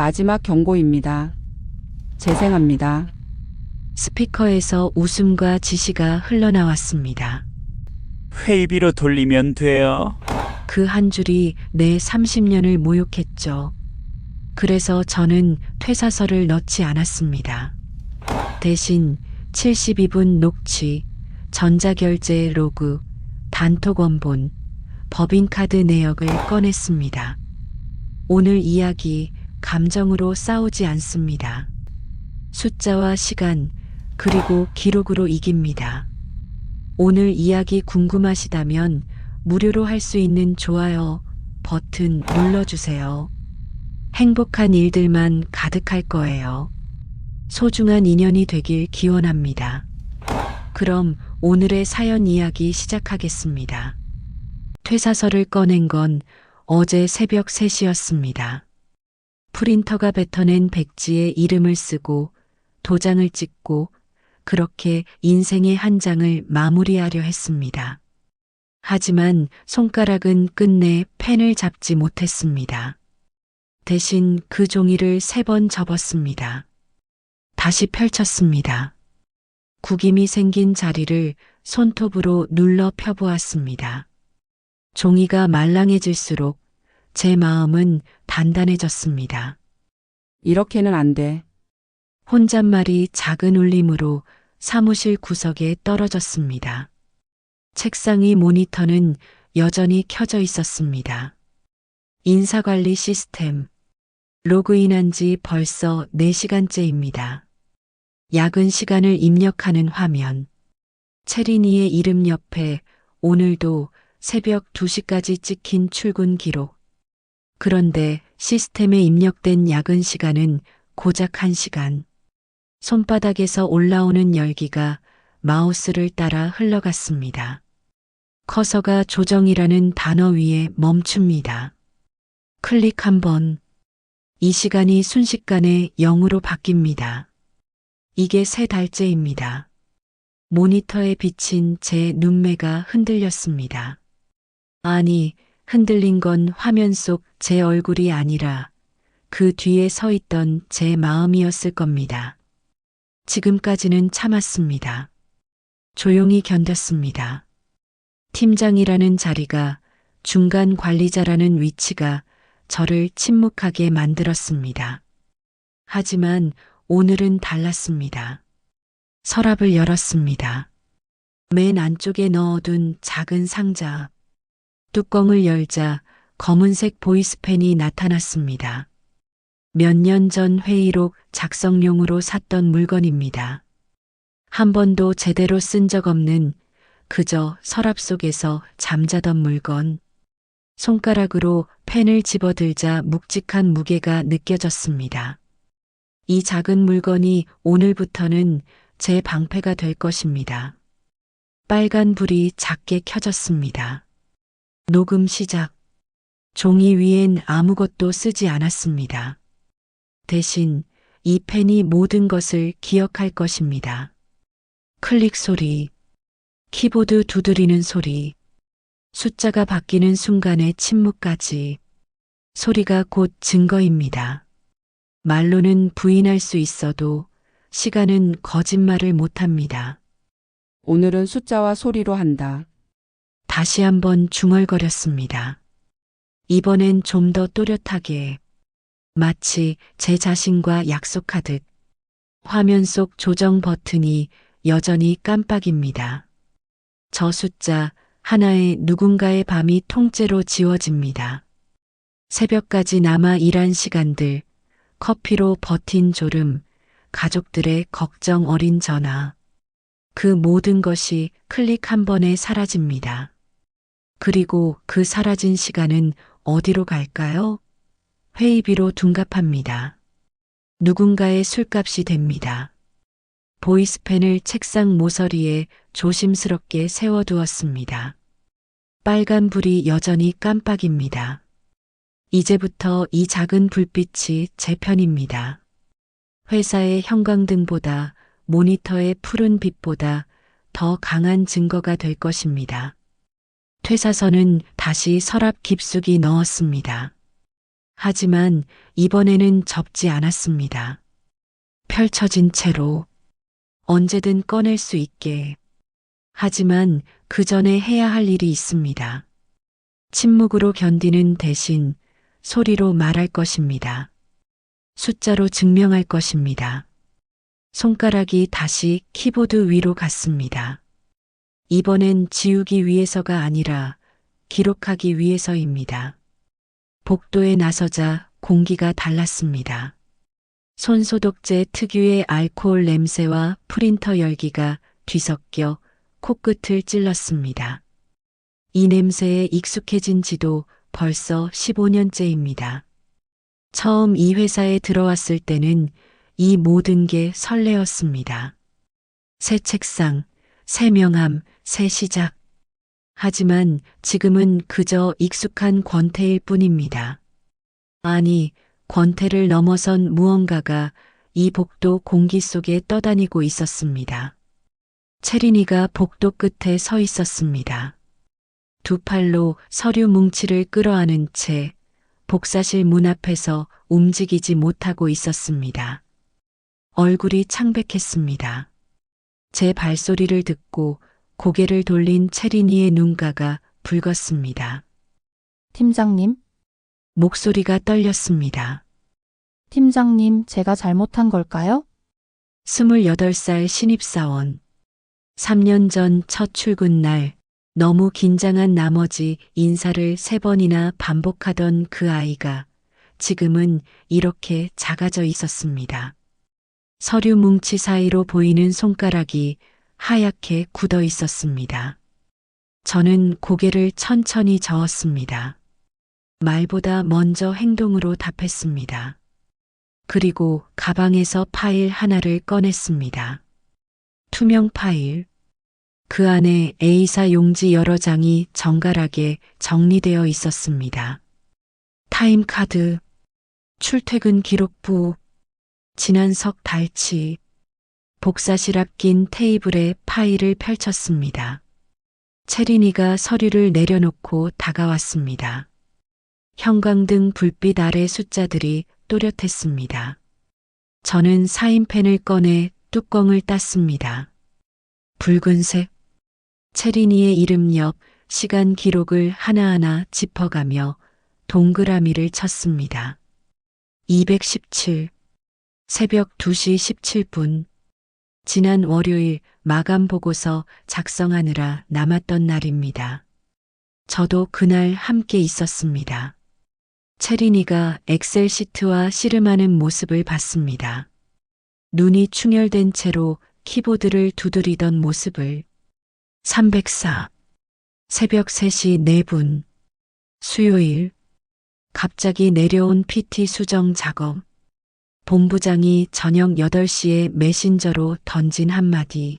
마지막 경고입니다. 재생합니다. 스피커에서 웃음과 지시가 흘러나왔습니다. 회의비로 돌리면 돼요. 그 한 줄이 내 30년을 모욕했죠. 그래서 저는 퇴사서를 넣지 않았습니다. 대신 72분 녹취, 전자결제 로그, 단톡 원본, 법인카드 내역을 꺼냈습니다. 오늘 이야기 감정으로 싸우지 않습니다. 숫자와 시간, 그리고 기록으로 이깁니다. 오늘 이야기 궁금하시다면 무료로 할 수 있는 좋아요 버튼 눌러주세요. 행복한 일들만 가득할 거예요. 소중한 인연이 되길 기원합니다. 그럼 오늘의 사연 이야기 시작하겠습니다. 퇴사서를 꺼낸 건 어제 새벽 3시였습니다. 프린터가 뱉어낸 백지에 이름을 쓰고 도장을 찍고 그렇게 인생의 한 장을 마무리하려 했습니다. 하지만 손가락은 끝내 펜을 잡지 못했습니다. 대신 그 종이를 3번 접었습니다. 다시 펼쳤습니다. 구김이 생긴 자리를 손톱으로 눌러 펴보았습니다. 종이가 말랑해질수록 제 마음은 단단해졌습니다. 이렇게는 안 돼. 혼잣말이 작은 울림으로 사무실 구석에 떨어졌습니다. 책상 위 모니터는 여전히 켜져 있었습니다. 인사관리 시스템. 로그인한 지 벌써 4시간째입니다. 야근 시간을 입력하는 화면. 체린이의 이름 옆에 오늘도 새벽 2시까지 찍힌 출근 기록. 그런데 시스템에 입력된 야근 시간은 고작 1시간. 손바닥에서 올라오는 열기가 마우스를 따라 흘러갔습니다. 커서가 조정이라는 단어 위에 멈춥니다. 클릭 한 번. 이 시간이 순식간에 0으로 바뀝니다. 이게 3달째입니다. 모니터에 비친 제 눈매가 흔들렸습니다. 아니, 흔들린 건 화면 속 제 얼굴이 아니라 그 뒤에 서 있던 제 마음이었을 겁니다. 지금까지는 참았습니다. 조용히 견뎠습니다. 팀장이라는 자리가, 중간 관리자라는 위치가 저를 침묵하게 만들었습니다. 하지만 오늘은 달랐습니다. 서랍을 열었습니다. 맨 안쪽에 넣어둔 작은 상자. 뚜껑을 열자 검은색 보이스펜이 나타났습니다. 몇 년 전 회의록 작성용으로 샀던 물건입니다. 한 번도 제대로 쓴 적 없는 그저 서랍 속에서 잠자던 물건. 손가락으로 펜을 집어들자 묵직한 무게가 느껴졌습니다. 이 작은 물건이 오늘부터는 제 방패가 될 것입니다. 빨간 불이 작게 켜졌습니다. 녹음 시작. 종이 위엔 아무것도 쓰지 않았습니다. 대신 이 펜이 모든 것을 기억할 것입니다. 클릭 소리, 키보드 두드리는 소리, 숫자가 바뀌는 순간의 침묵까지. 소리가 곧 증거입니다. 말로는 부인할 수 있어도 시간은 거짓말을 못합니다. 오늘은 숫자와 소리로 한다. 다시 한번 중얼거렸습니다. 이번엔 좀 더 또렷하게, 마치 제 자신과 약속하듯. 화면 속 조정 버튼이 여전히 깜빡입니다. 저 숫자 하나에 누군가의 밤이 통째로 지워집니다. 새벽까지 남아 일한 시간들, 커피로 버틴 졸음, 가족들의 걱정 어린 전화. 그 모든 것이 클릭 한 번에 사라집니다. 그리고 그 사라진 시간은 어디로 갈까요? 회의비로 둔갑합니다. 누군가의 술값이 됩니다. 보이스펜을 책상 모서리에 조심스럽게 세워두었습니다. 빨간 불이 여전히 깜빡입니다. 이제부터 이 작은 불빛이 제 편입니다. 회사의 형광등보다, 모니터의 푸른 빛보다 더 강한 증거가 될 것입니다. 퇴사서는 다시 서랍 깊숙이 넣었습니다. 하지만 이번에는 접지 않았습니다. 펼쳐진 채로 언제든 꺼낼 수 있게. 하지만 그 전에 해야 할 일이 있습니다. 침묵으로 견디는 대신 소리로 말할 것입니다. 숫자로 증명할 것입니다. 손가락이 다시 키보드 위로 갔습니다. 이번엔 지우기 위해서가 아니라 기록하기 위해서입니다. 복도에 나서자 공기가 달랐습니다. 손소독제 특유의 알코올 냄새와 프린터 열기가 뒤섞여 코끝을 찔렀습니다. 이 냄새에 익숙해진 지도 벌써 15년째입니다. 처음 이 회사에 들어왔을 때는 이 모든 게 설레었습니다. 새 책상, 새 명함, 새 시작. 하지만 지금은 그저 익숙한 권태일 뿐입니다. 아니, 권태를 넘어선 무언가가 이 복도 공기 속에 떠다니고 있었습니다. 체린이가 복도 끝에 서 있었습니다. 두 팔로 서류 뭉치를 끌어안은 채 복사실 문 앞에서 움직이지 못하고 있었습니다. 얼굴이 창백했습니다. 제 발소리를 듣고 고개를 돌린 체린이의 눈가가 붉었습니다. 팀장님, 목소리가 떨렸습니다. 팀장님, 제가 잘못한 걸까요? 28살 신입사원. 3년 전 첫 출근 날 너무 긴장한 나머지 인사를 3번이나 반복하던 그 아이가 지금은 이렇게 작아져 있었습니다. 서류 뭉치 사이로 보이는 손가락이 하얗게 굳어 있었습니다. 저는 고개를 천천히 저었습니다. 말보다 먼저 행동으로 답했습니다. 그리고 가방에서 파일 하나를 꺼냈습니다. 투명 파일. 그 안에 A사 용지 여러 장이 정갈하게 정리되어 있었습니다. 타임카드, 출퇴근 기록부, 지난 석 달치, 복사실 앞 낀 테이블에 파일을 펼쳤습니다. 체린이가 서류를 내려놓고 다가왔습니다. 형광등 불빛 아래 숫자들이 또렷했습니다. 저는 사인펜을 꺼내 뚜껑을 땄습니다. 붉은색. 체린이의 이름 옆 시간 기록을 하나하나 짚어가며 동그라미를 쳤습니다. 217. 새벽 2시 17분. 지난 월요일 마감 보고서 작성하느라 남았던 날입니다. 저도 그날 함께 있었습니다. 체린이가 엑셀 시트와 씨름하는 모습을 봤습니다. 눈이 충혈된 채로 키보드를 두드리던 모습을. 304. 새벽 3시 4분. 수요일. 갑자기 내려온 PT 수정 작업. 본부장이 저녁 8시에 메신저로 던진 한마디.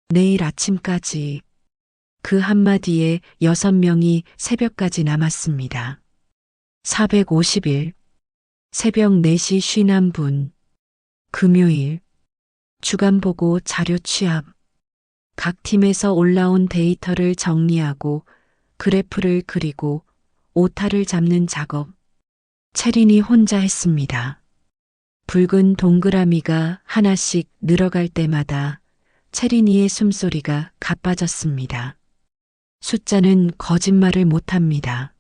내일 아침까지. 그 한마디에 6명이 새벽까지 남았습니다. 451. 새벽 4시 51분. 금요일. 주간 보고 자료 취합. 각 팀에서 올라온 데이터를 정리하고 그래프를 그리고 오타를 잡는 작업. 체린이 혼자 했습니다. 붉은 동그라미가 하나씩 늘어갈 때마다 체린이의 숨소리가 가빠졌습니다. 숫자는 거짓말을 못합니다.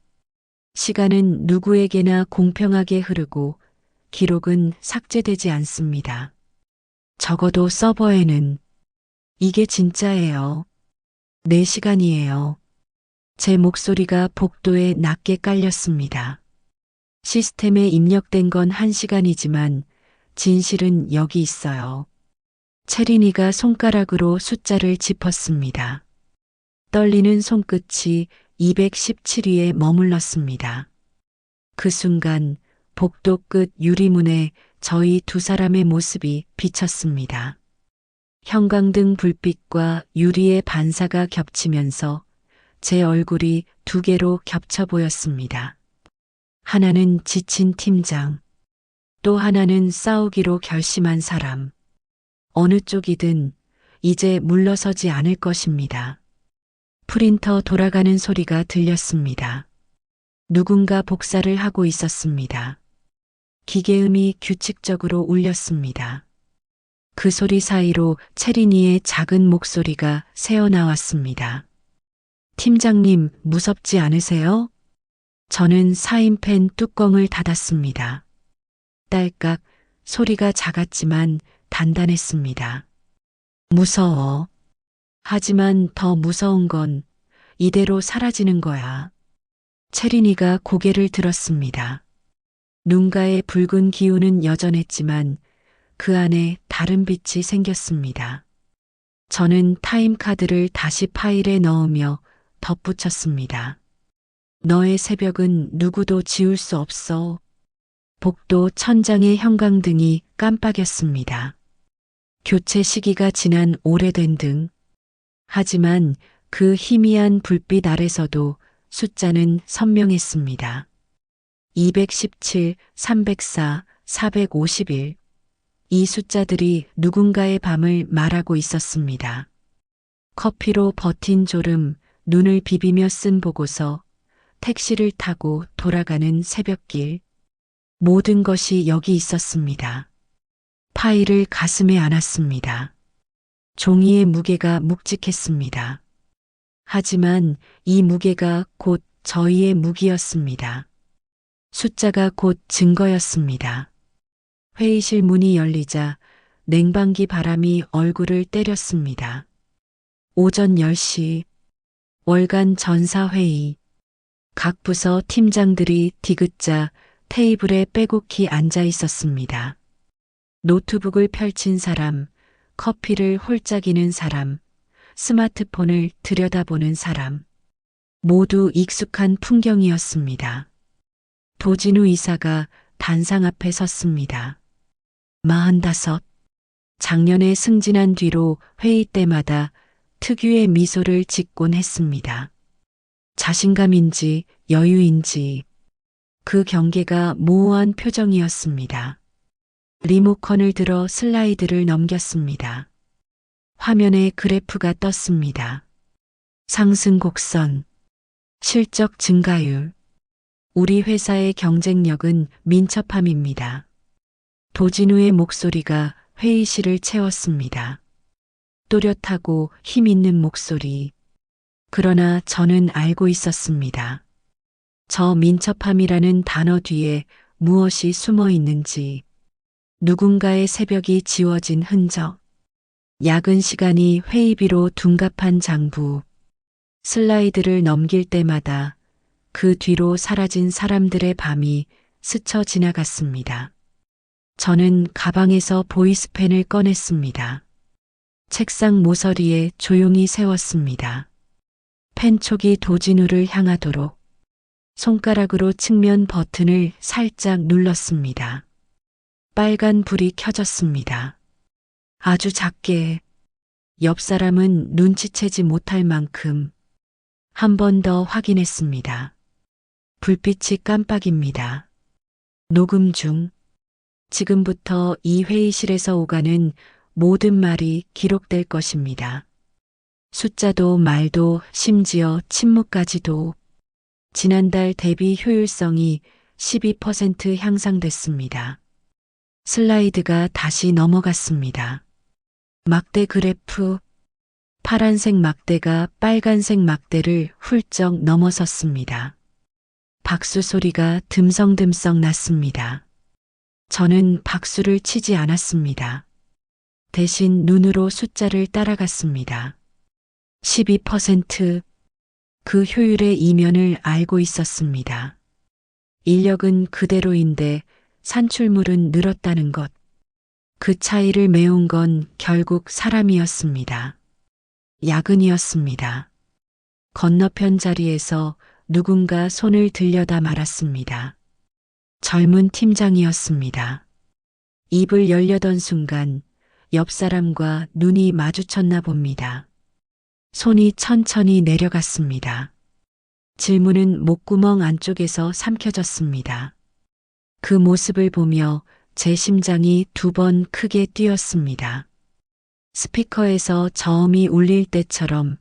시간은 누구에게나 공평하게 흐르고 기록은 삭제되지 않습니다. 적어도 서버에는 이게 진짜예요. 내 시간이에요. 제 목소리가 복도에 낮게 깔렸습니다. 시스템에 입력된 건 1시간이지만 진실은 여기 있어요. 체린이가 손가락으로 숫자를 짚었습니다. 떨리는 손끝이 217위에 머물렀습니다. 그 순간 복도 끝 유리문에 저희 두 사람의 모습이 비쳤습니다. 형광등 불빛과 유리의 반사가 겹치면서 제 얼굴이 두 개로 겹쳐 보였습니다. 하나는 지친 팀장, 또 하나는 싸우기로 결심한 사람. 어느 쪽이든 이제 물러서지 않을 것입니다. 프린터 돌아가는 소리가 들렸습니다. 누군가 복사를 하고 있었습니다. 기계음이 규칙적으로 울렸습니다. 그 소리 사이로 체리니의 작은 목소리가 새어나왔습니다. 팀장님, 무섭지 않으세요? 저는 사인펜 뚜껑을 닫았습니다. 딸깍 소리가 작았지만 단단했습니다. 무서워. 하지만 더 무서운 건 이대로 사라지는 거야. 체리니가 고개를 들었습니다. 눈가의 붉은 기운은 여전했지만 그 안에 다른 빛이 생겼습니다. 저는 타임카드를 다시 파일에 넣으며 덧붙였습니다. 너의 새벽은 누구도 지울 수 없어. 복도 천장의 형광등이 깜빡였습니다. 교체 시기가 지난 오래된 등. 하지만 그 희미한 불빛 아래서도 숫자는 선명했습니다. 217, 304, 451. 이 숫자들이 누군가의 밤을 말하고 있었습니다. 커피로 버틴 졸음, 눈을 비비며 쓴 보고서, 택시를 타고 돌아가는 새벽길. 모든 것이 여기 있었습니다. 파일을 가슴에 안았습니다. 종이의 무게가 묵직했습니다. 하지만 이 무게가 곧 저희의 무기였습니다. 숫자가 곧 증거였습니다. 회의실 문이 열리자 냉방기 바람이 얼굴을 때렸습니다. 오전 10시 월간 전사회의. 각 부서 팀장들이 디귿자 테이블에 빼곡히 앉아 있었습니다. 노트북을 펼친 사람, 커피를 홀짝이는 사람, 스마트폰을 들여다보는 사람. 모두 익숙한 풍경이었습니다. 도진우 이사가 단상 앞에 섰습니다. 45. 작년에 승진한 뒤로 회의 때마다 특유의 미소를 짓곤 했습니다. 자신감인지 여유인지 그 경계가 모호한 표정이었습니다. 리모컨을 들어 슬라이드를 넘겼습니다. 화면에 그래프가 떴습니다. 상승 곡선, 실적 증가율. 우리 회사의 경쟁력은 민첩함입니다. 도진우의 목소리가 회의실을 채웠습니다. 또렷하고 힘 있는 목소리. 그러나 저는 알고 있었습니다. 저 민첩함이라는 단어 뒤에 무엇이 숨어 있는지. 누군가의 새벽이 지워진 흔적. 야근 시간이 회의비로 둔갑한 장부. 슬라이드를 넘길 때마다 그 뒤로 사라진 사람들의 밤이 스쳐 지나갔습니다. 저는 가방에서 보이스펜을 꺼냈습니다. 책상 모서리에 조용히 세웠습니다. 펜촉이 도진우를 향하도록 손가락으로 측면 버튼을 살짝 눌렀습니다. 빨간 불이 켜졌습니다. 아주 작게. 옆 사람은 눈치채지 못할 만큼. 한 번 더 확인했습니다. 불빛이 깜빡입니다. 녹음 중. 지금부터 이 회의실에서 오가는 모든 말이 기록될 것입니다. 숫자도 말도 심지어 침묵까지도. 지난달 대비 효율성이 12% 향상됐습니다. 슬라이드가 다시 넘어갔습니다. 막대 그래프. 파란색 막대가 빨간색 막대를 훌쩍 넘어섰습니다. 박수 소리가 듬성듬성 났습니다. 저는 박수를 치지 않았습니다. 대신 눈으로 숫자를 따라갔습니다. 12%. 그 효율의 이면을 알고 있었습니다. 인력은 그대로인데 산출물은 늘었다는 것. 그 차이를 메운 건 결국 사람이었습니다. 야근이었습니다. 건너편 자리에서 누군가 손을 들려다 말았습니다. 젊은 팀장이었습니다. 입을 열려던 순간 옆 사람과 눈이 마주쳤나 봅니다. 손이 천천히 내려갔습니다. 질문은 목구멍 안쪽에서 삼켜졌습니다. 그 모습을 보며 제 심장이 2번 크게 뛰었습니다. 스피커에서 저음이 울릴 때처럼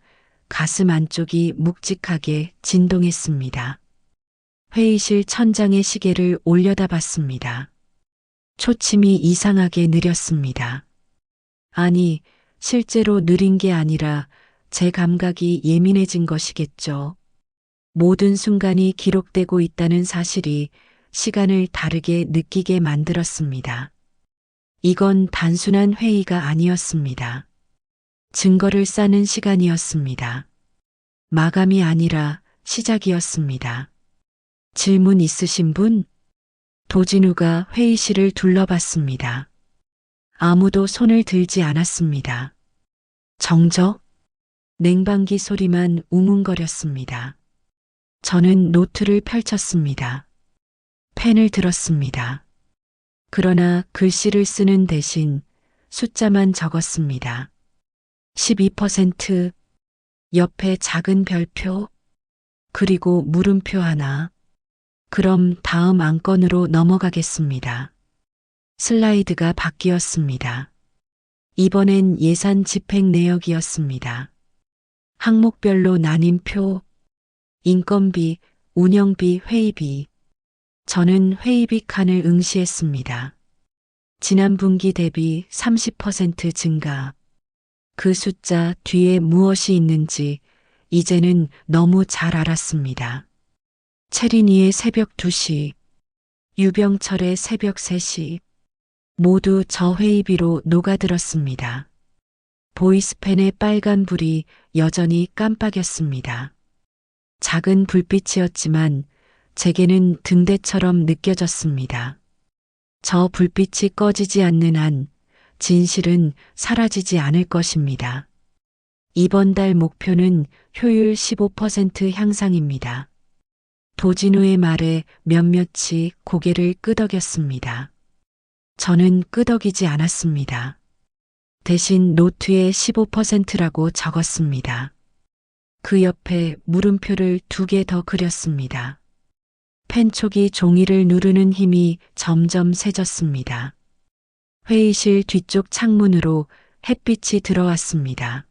가슴 안쪽이 묵직하게 진동했습니다. 회의실 천장에 시계를 올려다 봤습니다. 초침이 이상하게 느렸습니다. 아니, 실제로 느린 게 아니라 제 감각이 예민해진 것이겠죠. 모든 순간이 기록되고 있다는 사실이 시간을 다르게 느끼게 만들었습니다. 이건 단순한 회의가 아니었습니다. 증거를 쌓는 시간이었습니다. 마감이 아니라 시작이었습니다. 질문 있으신 분? 도진우가 회의실을 둘러봤습니다. 아무도 손을 들지 않았습니다. 정적? 냉방기 소리만 우문거렸습니다. 저는 노트를 펼쳤습니다. 펜을 들었습니다. 그러나 글씨를 쓰는 대신 숫자만 적었습니다. 12%, 옆에 작은 별표, 그리고 물음표 하나. 그럼 다음 안건으로 넘어가겠습니다. 슬라이드가 바뀌었습니다. 이번엔 예산 집행 내역이었습니다. 항목별로 나뉜 표, 인건비, 운영비, 회의비. 저는 회의비 칸을 응시했습니다. 지난 분기 대비 30% 증가. 그 숫자 뒤에 무엇이 있는지 이제는 너무 잘 알았습니다. 체린이의 새벽 2시, 유병철의 새벽 3시, 모두 저 회의비로 녹아들었습니다. 보이스펜의 빨간 불이 여전히 깜빡였습니다. 작은 불빛이었지만 제게는 등대처럼 느껴졌습니다. 저 불빛이 꺼지지 않는 한 진실은 사라지지 않을 것입니다. 이번 달 목표는 효율 15% 향상입니다. 도진우의 말에 몇몇이 고개를 끄덕였습니다. 저는 끄덕이지 않았습니다. 대신 노트에 15%라고 적었습니다. 그 옆에 물음표를 2개 더 그렸습니다. 펜촉이 종이를 누르는 힘이 점점 세졌습니다. 회의실 뒤쪽 창문으로 햇빛이 들어왔습니다.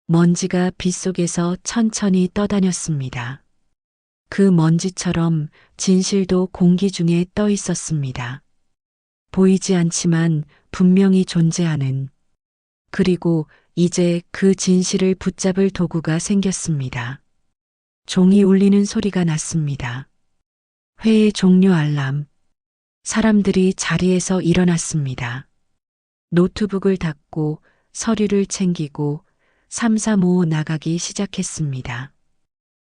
먼지가 빗속에서 천천히 떠다녔습니다. 그 먼지처럼 진실도 공기 중에 떠 있었습니다. 보이지 않지만 분명히 존재하는. 그리고 이제 그 진실을 붙잡을 도구가 생겼습니다. 종이 울리는 소리가 났습니다. 회의 종료 알람. 사람들이 자리에서 일어났습니다. 노트북을 닫고 서류를 챙기고 335 나가기 시작했습니다.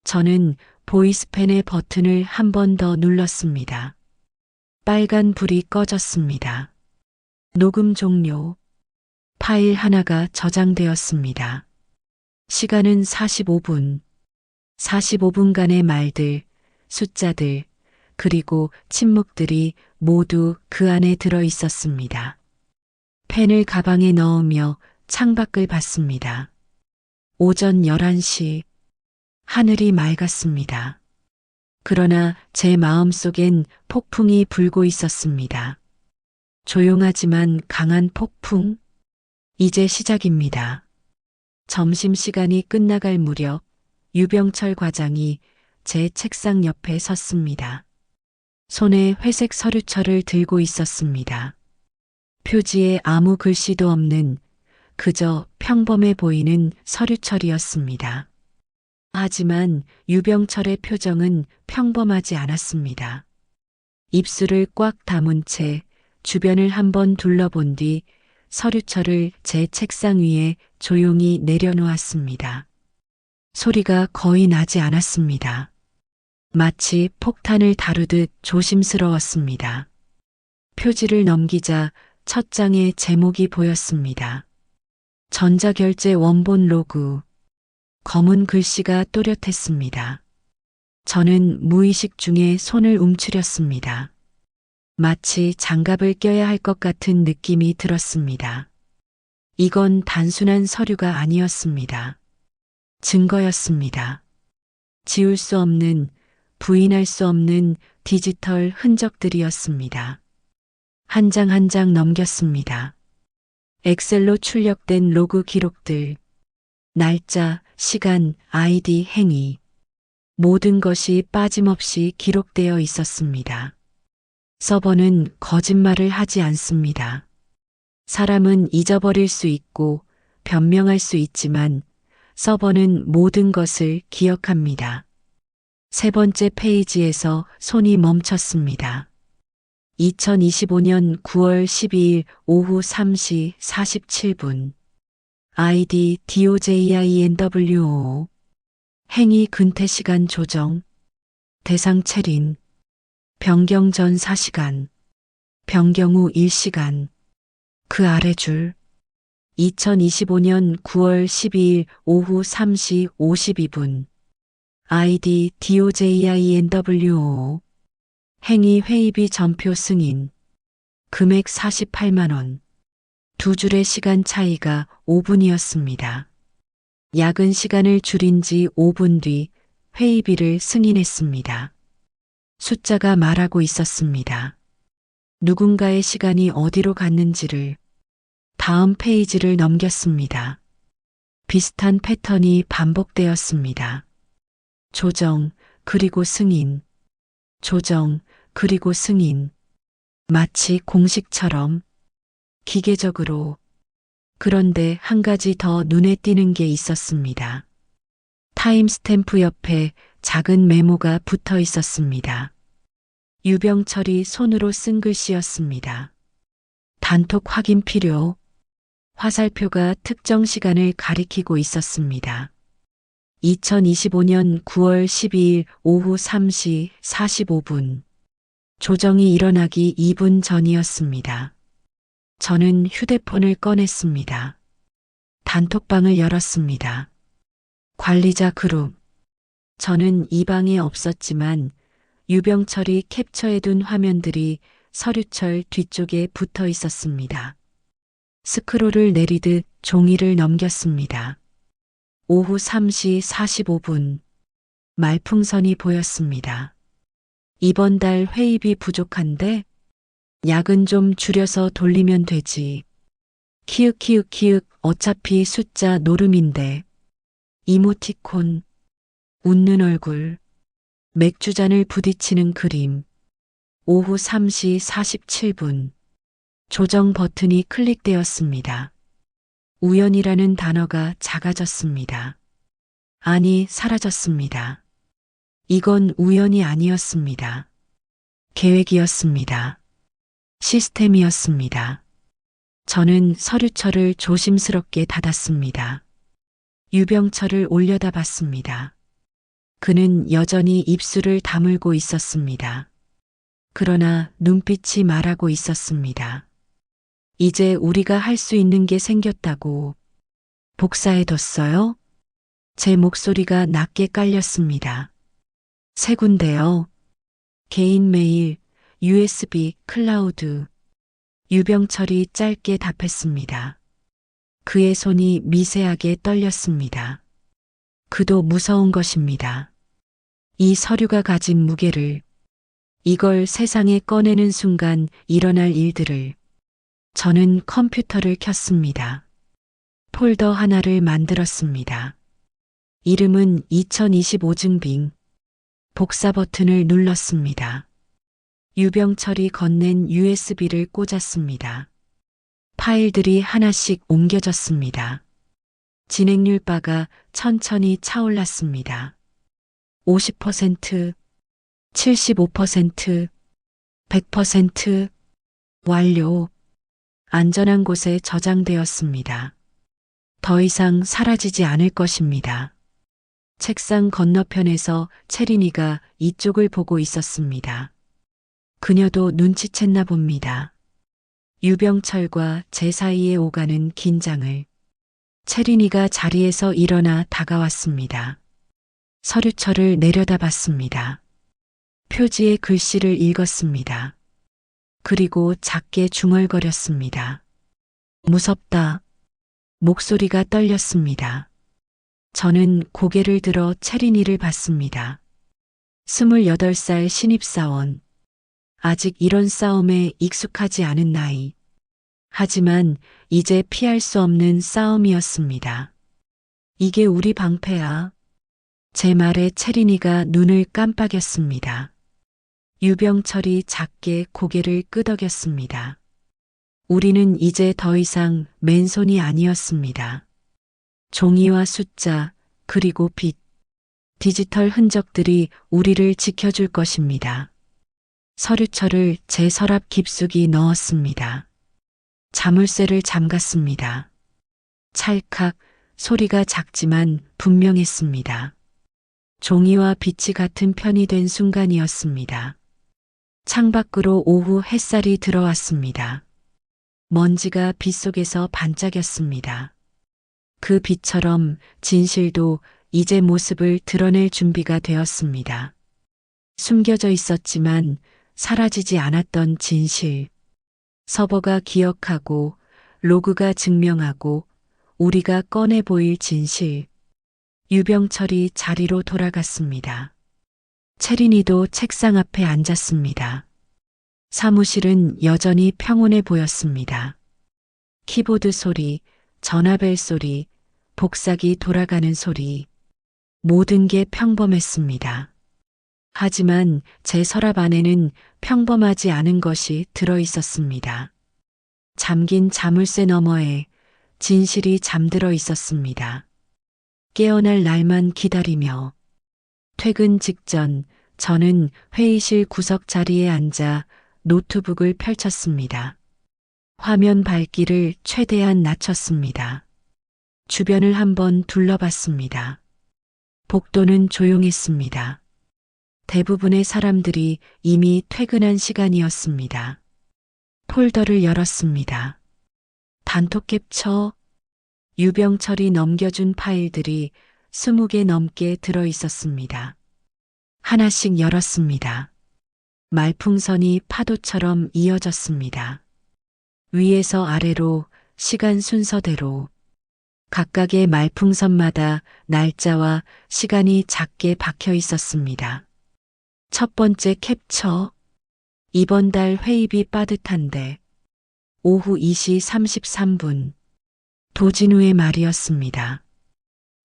저는 보이스펜의 버튼을 한 번 더 눌렀습니다. 빨간 불이 꺼졌습니다. 녹음 종료. 파일 하나가 저장되었습니다. 시간은 45분. 45분간의 말들, 숫자들, 그리고 침묵들이 모두 그 안에 들어 있었습니다. 펜을 가방에 넣으며 창밖을 봤습니다. 오전 11시. 하늘이 맑았습니다. 그러나 제 마음속엔 폭풍이 불고 있었습니다. 조용하지만 강한 폭풍. 이제 시작입니다. 점심시간이 끝나갈 무렵 유병철 과장이 제 책상 옆에 섰습니다. 손에 회색 서류철을 들고 있었습니다. 표지에 아무 글씨도 없는 그저 평범해 보이는 서류철이었습니다. 하지만 유병철의 표정은 평범하지 않았습니다. 입술을 꽉 다문 채 주변을 한번 둘러본 뒤 서류철을 제 책상 위에 조용히 내려놓았습니다. 소리가 거의 나지 않았습니다. 마치 폭탄을 다루듯 조심스러웠습니다. 표지를 넘기자 첫 장의 제목이 보였습니다. 전자결제 원본 로그. 검은 글씨가 또렷했습니다. 저는 무의식 중에 손을 움츠렸습니다. 마치 장갑을 껴야 할 것 같은 느낌이 들었습니다. 이건 단순한 서류가 아니었습니다. 증거였습니다. 지울 수 없는, 부인할 수 없는 디지털 흔적들이었습니다. 한 장 한 장 넘겼습니다. 엑셀로 출력된 로그 기록들, 날짜, 시간, 아이디, 행위. 모든 것이 빠짐없이 기록되어 있었습니다. 서버는 거짓말을 하지 않습니다. 사람은 잊어버릴 수 있고 변명할 수 있지만 서버는 모든 것을 기억합니다. 세 번째 페이지에서 손이 멈췄습니다. 2025년 9월 12일 오후 3시 47분. 아이디 DOJINWO. 행위 근태 시간 조정. 대상 체린. 변경 전 4시간. 변경 후 1시간. 그 아래 줄. 2025년 9월 12일 오후 3시 52분. 아이디 DOJINWO. 행위 회의비 전표 승인. 금액 48만 원. 두 줄의 시간 차이가 5분이었습니다. 야근 시간을 줄인 지 5분 뒤 회의비를 승인했습니다. 숫자가 말하고 있었습니다. 누군가의 시간이 어디로 갔는지를. 다음 페이지를 넘겼습니다. 비슷한 패턴이 반복되었습니다. 조정, 그리고 승인. 조정, 그리고 승인. 마치 공식처럼 기계적으로. 그런데 한 가지 더 눈에 띄는 게 있었습니다. 타임스탬프 옆에 작은 메모가 붙어 있었습니다. 유병철이 손으로 쓴 글씨였습니다. 단톡 확인 필요. 화살표가 특정 시간을 가리키고 있었습니다. 2025년 9월 12일 오후 3시 45분. 조정이 일어나기 2분 전이었습니다. 저는 휴대폰을 꺼냈습니다. 단톡방을 열었습니다. 관리자 그룹. 저는 이 방에 없었지만 유병철이 캡처해둔 화면들이 서류철 뒤쪽에 붙어 있었습니다. 스크롤을 내리듯 종이를 넘겼습니다. 오후 3시 45분. 말풍선이 보였습니다. 이번 달 회의비 부족한데 야근 좀 줄여서 돌리면 되지. 키읔 어차피 숫자 노름인데. 이모티콘. 웃는 얼굴. 맥주잔을 부딪히는 그림. 오후 3시 47분. 조정 버튼이 클릭되었습니다. 우연이라는 단어가 작아졌습니다. 아니, 사라졌습니다. 이건 우연이 아니었습니다. 계획이었습니다. 시스템이었습니다. 저는 서류철을 조심스럽게 닫았습니다. 유병철을 올려다봤습니다. 그는 여전히 입술을 다물고 있었습니다. 그러나 눈빛이 말하고 있었습니다. 이제 우리가 할 수 있는 게 생겼다고. 복사해뒀어요? 제 목소리가 낮게 깔렸습니다. 세 군데요. 개인 메일, USB, 클라우드. 유병철이 짧게 답했습니다. 그의 손이 미세하게 떨렸습니다. 그도 무서운 것입니다. 이 서류가 가진 무게를, 이걸 세상에 꺼내는 순간 일어날 일들을. 저는 컴퓨터를 켰습니다. 폴더 하나를 만들었습니다. 이름은 2025 증빙. 복사 버튼을 눌렀습니다. 유병철이 건넨 USB를 꽂았습니다. 파일들이 하나씩 옮겨졌습니다. 진행률 바가 천천히 차올랐습니다. 50%, 75%, 100%, 완료. 안전한 곳에 저장되었습니다. 더 이상 사라지지 않을 것입니다. 책상 건너편에서 채린이가 이쪽을 보고 있었습니다. 그녀도 눈치챘나 봅니다. 유병철과 제 사이에 오가는 긴장을. 채린이가 자리에서 일어나 다가왔습니다. 서류철을 내려다봤습니다. 표지의 글씨를 읽었습니다. 그리고 작게 중얼거렸습니다. 무섭다. 목소리가 떨렸습니다. 저는 고개를 들어 채린이를 봤습니다. 28살 신입사원. 아직 이런 싸움에 익숙하지 않은 나이. 하지만 이제 피할 수 없는 싸움이었습니다. 이게 우리 방패야. 제 말에 채린이가 눈을 깜빡였습니다. 유병철이 작게 고개를 끄덕였습니다. 우리는 이제 더 이상 맨손이 아니었습니다. 종이와 숫자, 그리고 빛, 디지털 흔적들이 우리를 지켜줄 것입니다. 서류철을 제 서랍 깊숙이 넣었습니다. 자물쇠를 잠갔습니다. 찰칵 소리가 작지만 분명했습니다. 종이와 빛이 같은 편이 된 순간이었습니다. 창밖으로 오후 햇살이 들어왔습니다. 먼지가 빛 속에서 반짝였습니다. 그 빛처럼 진실도 이제 모습을 드러낼 준비가 되었습니다. 숨겨져 있었지만 사라지지 않았던 진실. 서버가 기억하고 로그가 증명하고 우리가 꺼내 보일 진실. 유병철이 자리로 돌아갔습니다. 채린이도 책상 앞에 앉았습니다. 사무실은 여전히 평온해 보였습니다. 키보드 소리, 전화벨 소리, 복사기 돌아가는 소리. 모든 게 평범했습니다. 하지만 제 서랍 안에는 평범하지 않은 것이 들어 있었습니다. 잠긴 자물쇠 너머에 진실이 잠들어 있었습니다. 깨어날 날만 기다리며 퇴근 직전 저는 회의실 구석 자리에 앉아 노트북을 펼쳤습니다. 화면 밝기를 최대한 낮췄습니다. 주변을 한번 둘러봤습니다. 복도는 조용했습니다. 대부분의 사람들이 이미 퇴근한 시간이었습니다. 폴더를 열었습니다. 단톡 캡처, 유병철이 넘겨준 파일들이 20개 넘게 들어 있었습니다. 하나씩 열었습니다. 말풍선이 파도처럼 이어졌습니다. 위에서 아래로 시간 순서대로 각각의 말풍선마다 날짜와 시간이 작게 박혀 있었습니다. 첫 번째 캡처. 이번 달 회의비 빠듯한데 오후 2시 33분. 도진우의 말이었습니다.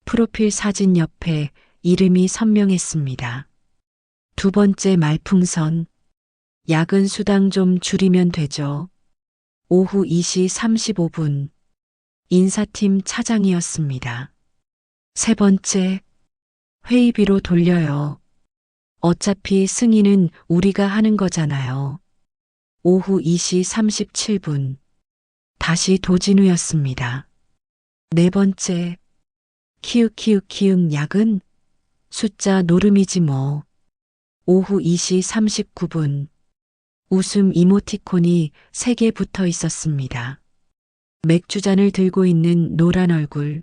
프로필 사진 옆에 이름이 선명했습니다. 두 번째 말풍선. 야근 수당 좀 줄이면 되죠. 오후 2시 35분. 인사팀 차장이었습니다. 세 번째. 회의비로 돌려요. 어차피 승인은 우리가 하는 거잖아요. 오후 2시 37분. 다시 도진우였습니다. 네 번째. 키읔 야근? 숫자 노름이지 뭐. 오후 2시 39분. 웃음 이모티콘이 3개 붙어 있었습니다. 맥주잔을 들고 있는 노란 얼굴.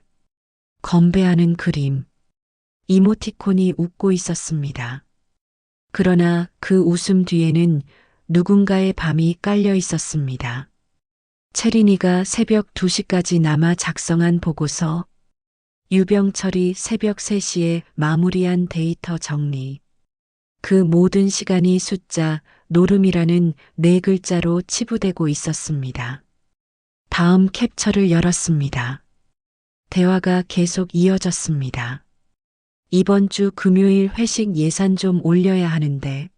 건배하는 그림. 이모티콘이 웃고 있었습니다. 그러나 그 웃음 뒤에는 누군가의 밤이 깔려 있었습니다. 채린이가 새벽 2시까지 남아 작성한 보고서, 유병철이 새벽 3시에 마무리한 데이터 정리. 그 모든 시간이 숫자 노름이라는 4글자로 치부되고 있었습니다. 다음 캡처를 열었습니다. 대화가 계속 이어졌습니다. 이번 주 금요일 회식 예산 좀 올려야 하는데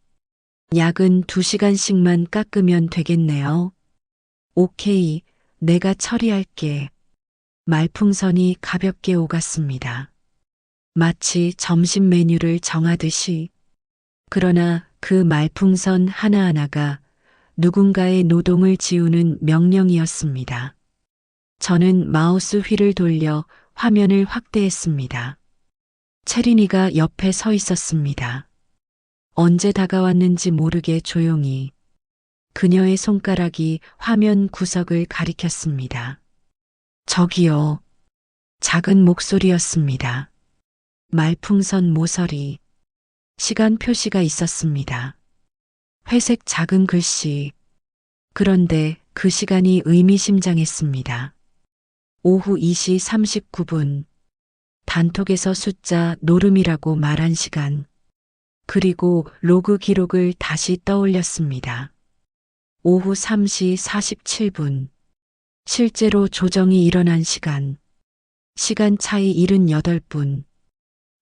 야근 2시간씩만 깎으면 되겠네요. 오케이, 내가 처리할게. 말풍선이 가볍게 오갔습니다. 마치 점심 메뉴를 정하듯이. 그러나 그 말풍선 하나하나가 누군가의 노동을 지우는 명령이었습니다. 저는 마우스 휠을 돌려 화면을 확대했습니다. 채린이가 옆에 서 있었습니다. 언제 다가왔는지 모르게 조용히. 그녀의 손가락이 화면 구석을 가리켰습니다. 저기요. 작은 목소리였습니다. 말풍선 모서리. 시간 표시가 있었습니다. 회색 작은 글씨. 그런데 그 시간이 의미심장했습니다. 오후 2시 39분. 단톡에서 숫자 노름이라고 말한 시간. 그리고 로그 기록을 다시 떠올렸습니다. 오후 3시 47분. 실제로 조정이 일어난 시간. 시간 차이 78분.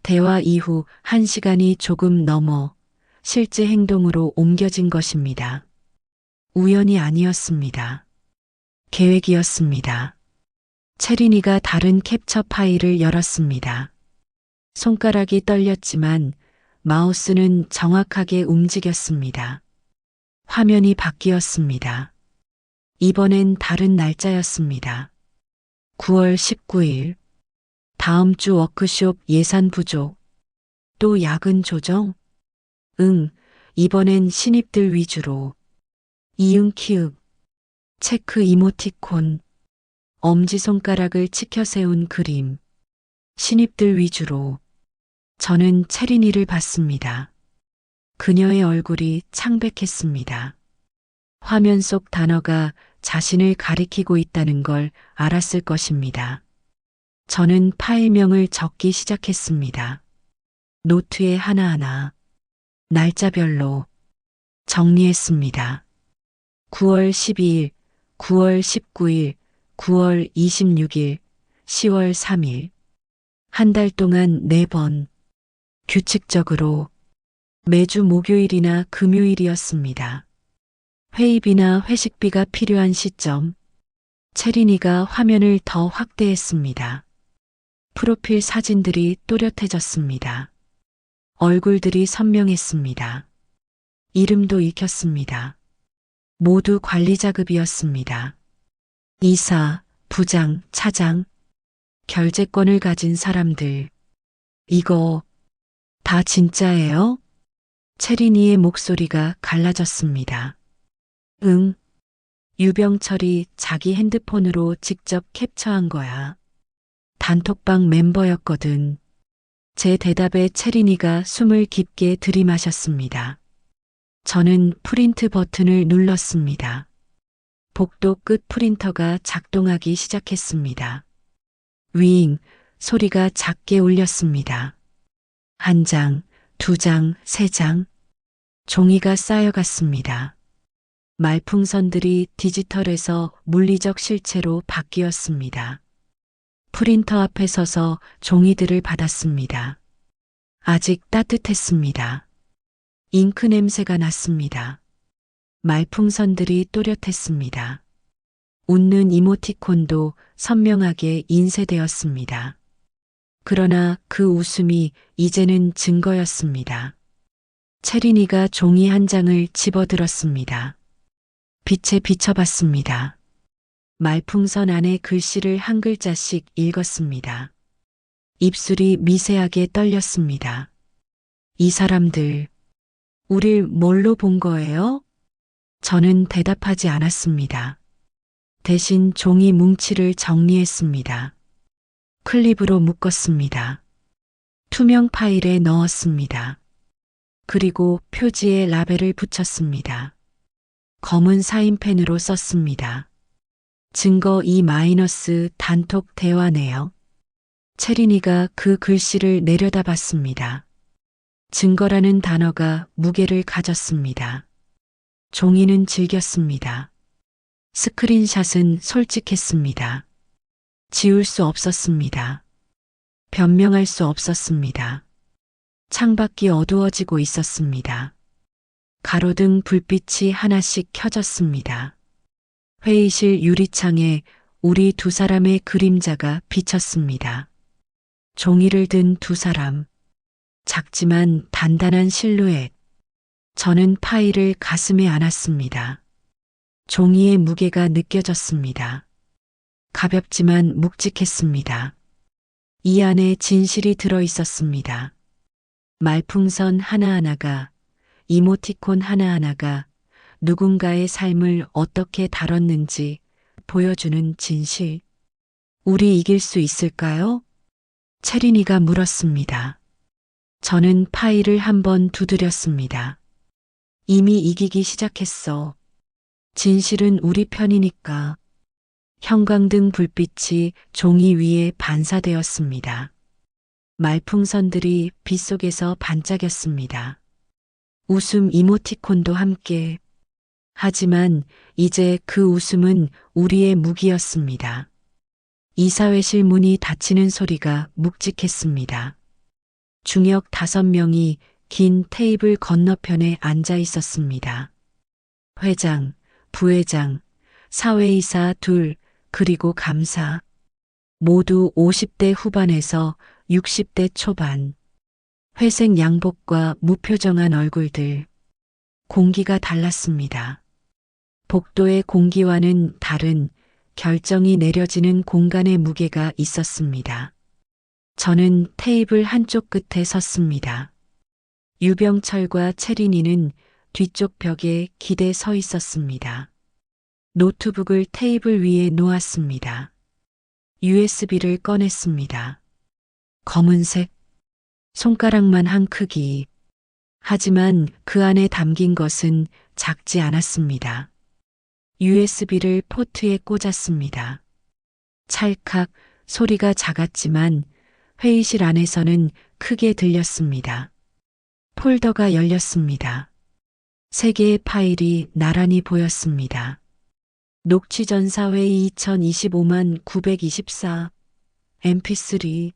대화 이후 1시간이 조금 넘어 실제 행동으로 옮겨진 것입니다. 우연이 아니었습니다. 계획이었습니다. 채린이가 다른 캡처 파일을 열었습니다. 손가락이 떨렸지만 마우스는 정확하게 움직였습니다. 화면이 바뀌었습니다. 이번엔 다른 날짜였습니다. 9월 19일. 다음 주 워크숍 예산 부족. 또 야근 조정? 응, 이번엔 신입들 위주로. 이응 키읔. 체크 이모티콘. 엄지손가락을 치켜 세운 그림. 신입들 위주로. 저는 채린이를 봤습니다. 그녀의 얼굴이 창백했습니다. 화면 속 단어가 자신을 가리키고 있다는 걸 알았을 것입니다. 저는 파일명을 적기 시작했습니다. 노트에 하나하나, 날짜별로 정리했습니다. 9월 12일, 9월 19일, 9월 26일, 10월 3일. 한 달 동안 4번. 규칙적으로 매주 목요일이나 금요일이었습니다. 회의비나 회식비가 필요한 시점. 채린이가 화면을 더 확대했습니다. 프로필 사진들이 또렷해졌습니다. 얼굴들이 선명했습니다. 이름도 읽혔습니다. 모두 관리자급이었습니다. 이사, 부장, 차장, 결재권을 가진 사람들. 이거 다 진짜예요? 채린이의 목소리가 갈라졌습니다. 응. 유병철이 자기 핸드폰으로 직접 캡처한 거야. 단톡방 멤버였거든. 제 대답에 채린이가 숨을 깊게 들이마셨습니다. 저는 프린트 버튼을 눌렀습니다. 복도 끝 프린터가 작동하기 시작했습니다. 윙 소리가 작게 울렸습니다. 1장, 2장, 3장. 종이가 쌓여갔습니다. 말풍선들이 디지털에서 물리적 실체로 바뀌었습니다. 프린터 앞에 서서 종이들을 받았습니다. 아직 따뜻했습니다. 잉크 냄새가 났습니다. 말풍선들이 또렷했습니다. 웃는 이모티콘도 선명하게 인쇄되었습니다. 그러나 그 웃음이 이제는 증거였습니다. 채린이가 종이 한 장을 집어들었습니다. 빛에 비춰봤습니다. 말풍선 안에 글씨를 한 글자씩 읽었습니다. 입술이 미세하게 떨렸습니다. 이 사람들, 우릴 뭘로 본 거예요? 저는 대답하지 않았습니다. 대신 종이 뭉치를 정리했습니다. 클립으로 묶었습니다. 투명 파일에 넣었습니다. 그리고 표지에 라벨을 붙였습니다. 검은 사인펜으로 썼습니다. 증거 E- 단톡 대화 내역. 채린이가 그 글씨를 내려다봤습니다. 증거라는 단어가 무게를 가졌습니다. 종이는 질겼습니다. 스크린샷은 솔직했습니다. 지울 수 없었습니다. 변명할 수 없었습니다. 창밖이 어두워지고 있었습니다. 가로등 불빛이 하나씩 켜졌습니다. 회의실 유리창에 우리 2사람의 그림자가 비쳤습니다. 종이를 든 2사람. 작지만 단단한 실루엣. 저는 파일을 가슴에 안았습니다. 종이의 무게가 느껴졌습니다. 가볍지만 묵직했습니다. 이 안에 진실이 들어 있었습니다. 말풍선 하나하나가, 이모티콘 하나하나가 누군가의 삶을 어떻게 다뤘는지 보여주는 진실. 우리 이길 수 있을까요? 채린이가 물었습니다. 저는 파일을 한번 두드렸습니다. 이미 이기기 시작했어. 진실은 우리 편이니까. 형광등 불빛이 종이 위에 반사되었습니다. 말풍선들이 빛 속에서 반짝였습니다. 웃음 이모티콘도 함께. 하지만 이제 그 웃음은 우리의 무기였습니다. 이사회실 문이 닫히는 소리가 묵직했습니다. 중역 5명이 긴 테이블 건너편에 앉아 있었습니다. 회장, 부회장, 사회이사 둘, 그리고 감사. 모두 50대 후반에서 60대 초반. 회색 양복과 무표정한 얼굴들. 공기가 달랐습니다. 복도의 공기와는 다른 결정이 내려지는 공간의 무게가 있었습니다. 저는 테이블 한쪽 끝에 섰습니다. 유병철과 채린이는 뒤쪽 벽에 기대 서 있었습니다. 노트북을 테이블 위에 놓았습니다. USB를 꺼냈습니다. 검은색, 손가락만 한 크기. 하지만 그 안에 담긴 것은 작지 않았습니다. USB를 포트에 꽂았습니다. 찰칵 소리가 작았지만 회의실 안에서는 크게 들렸습니다. 폴더가 열렸습니다. 3개의 파일이 나란히 보였습니다. 녹취전사회의 2025만 924 mp3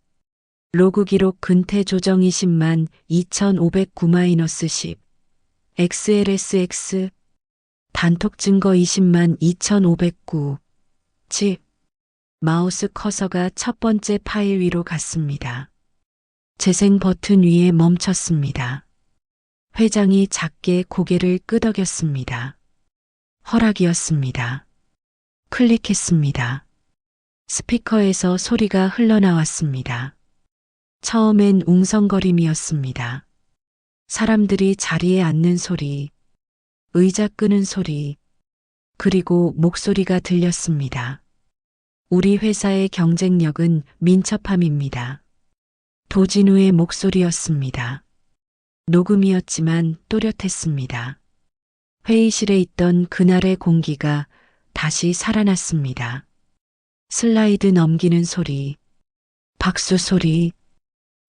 로그 기록 근태 조정 20만 2509-10 XLSX 단톡 증거 20만 2509 집 마우스 커서가 첫 번째 파일 위로 갔습니다. 재생 버튼 위에 멈췄습니다. 회장이 작게 고개를 끄덕였습니다. 허락이었습니다. 클릭했습니다. 스피커에서 소리가 흘러나왔습니다. 처음엔 웅성거림이었습니다. 사람들이 자리에 앉는 소리, 의자 끄는 소리, 그리고 목소리가 들렸습니다. 우리 회사의 경쟁력은 민첩함입니다. 도진우의 목소리였습니다. 녹음이었지만 또렷했습니다. 회의실에 있던 그날의 공기가 다시 살아났습니다. 슬라이드 넘기는 소리, 박수 소리,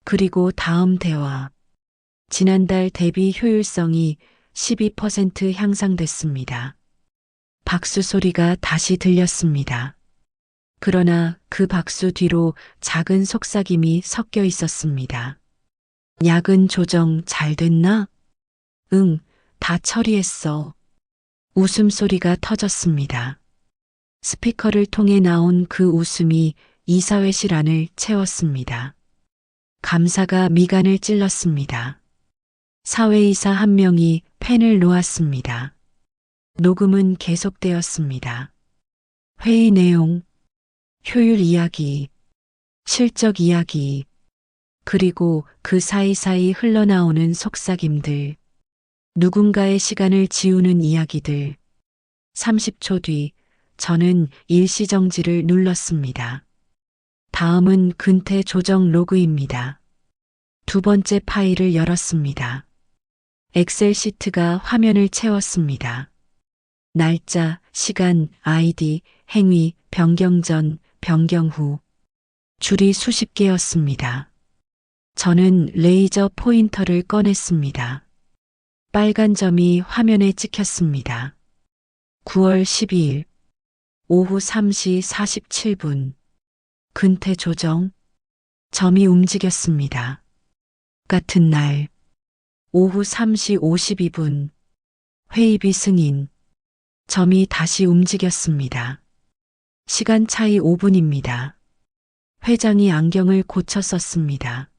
그리고 다음 대화. 지난달 대비 효율성이 12% 향상됐습니다. 박수 소리가 다시 들렸습니다. 그러나 그 박수 뒤로 작은 속삭임이 섞여 있었습니다. 야근 조정 잘 됐나? 응, 다 처리했어. 웃음소리가 터졌습니다. 스피커를 통해 나온 그 웃음이 이사회실 안을 채웠습니다. 감사가 미간을 찔렀습니다. 사회이사 한 명이 펜을 놓았습니다. 녹음은 계속되었습니다. 회의 내용, 효율 이야기, 실적 이야기, 그리고 그 사이사이 흘러나오는 속삭임들, 누군가의 시간을 지우는 이야기들. 30초 뒤 저는 일시정지를 눌렀습니다. 다음은 근태 조정 로그입니다. 두 번째 파일을 열었습니다. 엑셀 시트가 화면을 채웠습니다. 날짜, 시간, 아이디, 행위, 변경 전, 변경 후. 줄이 수십 개였습니다. 저는 레이저 포인터를 꺼냈습니다. 빨간 점이 화면에 찍혔습니다. 9월 12일 오후 3시 47분. 근태 조정. 점이 움직였습니다. 같은 날 오후 3시 52분. 회의비 승인. 점이 다시 움직였습니다. 시간 차이 5분입니다. 회장이 안경을 고쳐 썼습니다.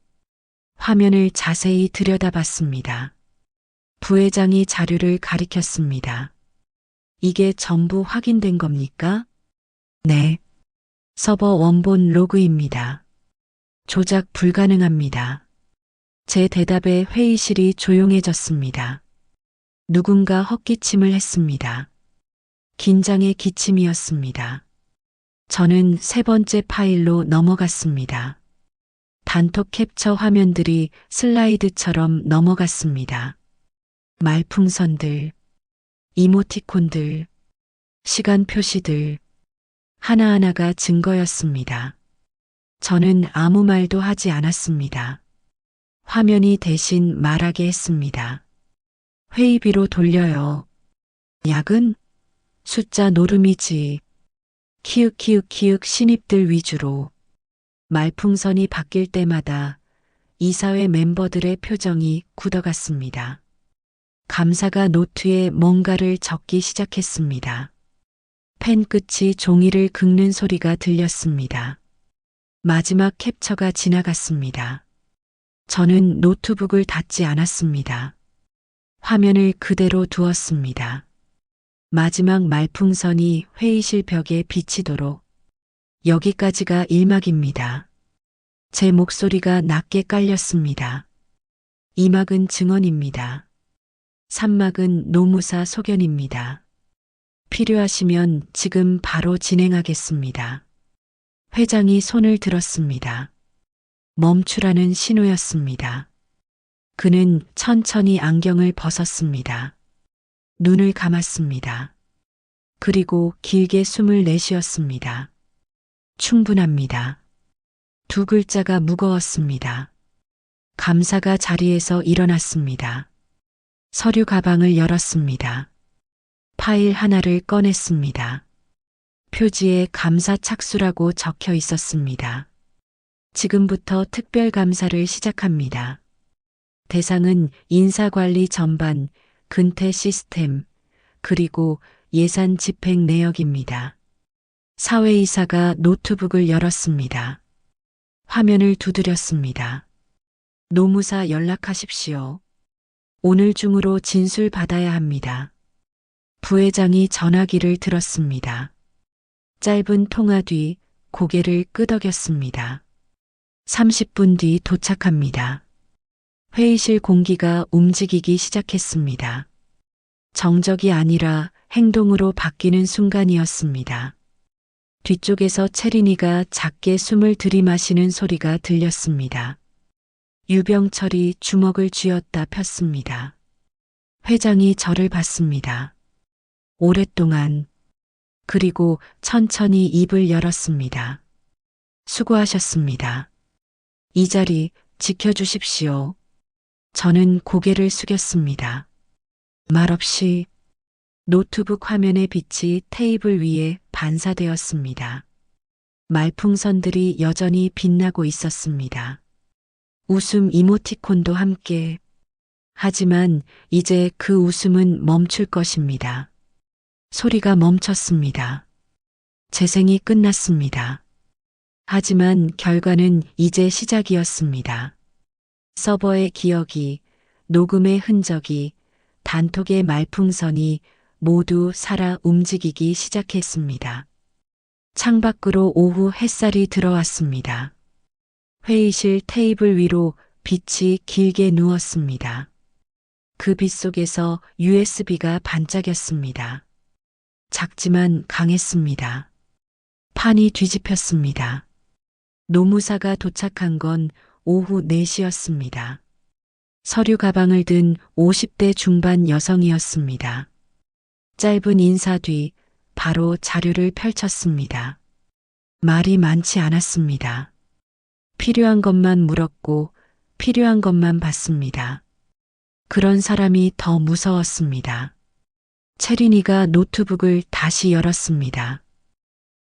화면을 자세히 들여다봤습니다. 부회장이 자료를 가리켰습니다. 이게 전부 확인된 겁니까? 네. 서버 원본 로그입니다. 조작 불가능합니다. 제 대답에 회의실이 조용해졌습니다. 누군가 헛기침을 했습니다. 긴장의 기침이었습니다. 저는 세 번째 파일로 넘어갔습니다. 단톡 캡처 화면들이 슬라이드처럼 넘어갔습니다. 말풍선들, 이모티콘들, 시간 표시들, 하나하나가 증거였습니다. 저는 아무 말도 하지 않았습니다. 화면이 대신 말하게 했습니다. 회의비로 돌려요. 야근? 숫자 노름이지. 키읔 신입들 위주로. 말풍선이 바뀔 때마다 이사회 멤버들의 표정이 굳어갔습니다. 감사가 노트에 뭔가를 적기 시작했습니다. 펜 끝이 종이를 긁는 소리가 들렸습니다. 마지막 캡처가 지나갔습니다. 저는 노트북을 닫지 않았습니다. 화면을 그대로 두었습니다. 마지막 말풍선이 회의실 벽에 비치도록 여기까지가 1막입니다. 제 목소리가 낮게 깔렸습니다. 2막은 증언입니다. 3막은 노무사 소견입니다. 필요하시면 지금 바로 진행하겠습니다. 회장이 손을 들었습니다. 멈추라는 신호였습니다. 그는 천천히 안경을 벗었습니다. 눈을 감았습니다. 그리고 길게 숨을 내쉬었습니다. 충분합니다. 두 글자가 무거웠습니다. 감사가 자리에서 일어났습니다. 서류 가방을 열었습니다. 파일 하나를 꺼냈습니다. 표지에 감사 착수라고 적혀 있었습니다. 지금부터 특별감사를 시작합니다. 대상은 인사관리 전반, 근태 시스템, 그리고 예산 집행 내역입니다. 사회이사가 노트북을 열었습니다. 화면을 두드렸습니다. 노무사 연락하십시오. 오늘 중으로 진술 받아야 합니다. 부회장이 전화기를 들었습니다. 짧은 통화 뒤 고개를 끄덕였습니다. 30분 뒤 도착합니다. 회의실 공기가 움직이기 시작했습니다. 정적이 아니라 행동으로 바뀌는 순간이었습니다. 뒤쪽에서 채린이가 작게 숨을 들이마시는 소리가 들렸습니다. 유병철이 주먹을 쥐었다 폈습니다. 회장이 저를 봤습니다. 오랫동안, 그리고 천천히 입을 열었습니다. 수고하셨습니다. 이 자리 지켜주십시오. 저는 고개를 숙였습니다. 말없이 노트북 화면의 빛이 테이블 위에 반사되었습니다. 말풍선들이 여전히 빛나고 있었습니다. 웃음 이모티콘도 함께. 하지만 이제 그 웃음은 멈출 것입니다. 소리가 멈췄습니다. 재생이 끝났습니다. 하지만 결과는 이제 시작이었습니다. 서버의 기억이, 녹음의 흔적이, 단톡의 말풍선이 모두 살아 움직이기 시작했습니다. 창밖으로 오후 햇살이 들어왔습니다. 회의실 테이블 위로 빛이 길게 누웠습니다. 그 빛 속에서 USB가 반짝였습니다. 작지만 강했습니다. 판이 뒤집혔습니다. 노무사가 도착한 건 오후 4시였습니다. 서류 가방을 든 50대 중반 여성이었습니다. 짧은 인사 뒤 바로 자료를 펼쳤습니다. 말이 많지 않았습니다. 필요한 것만 물었고 필요한 것만 받습니다. 그런 사람이 더 무서웠습니다. 채린이가 노트북을 다시 열었습니다.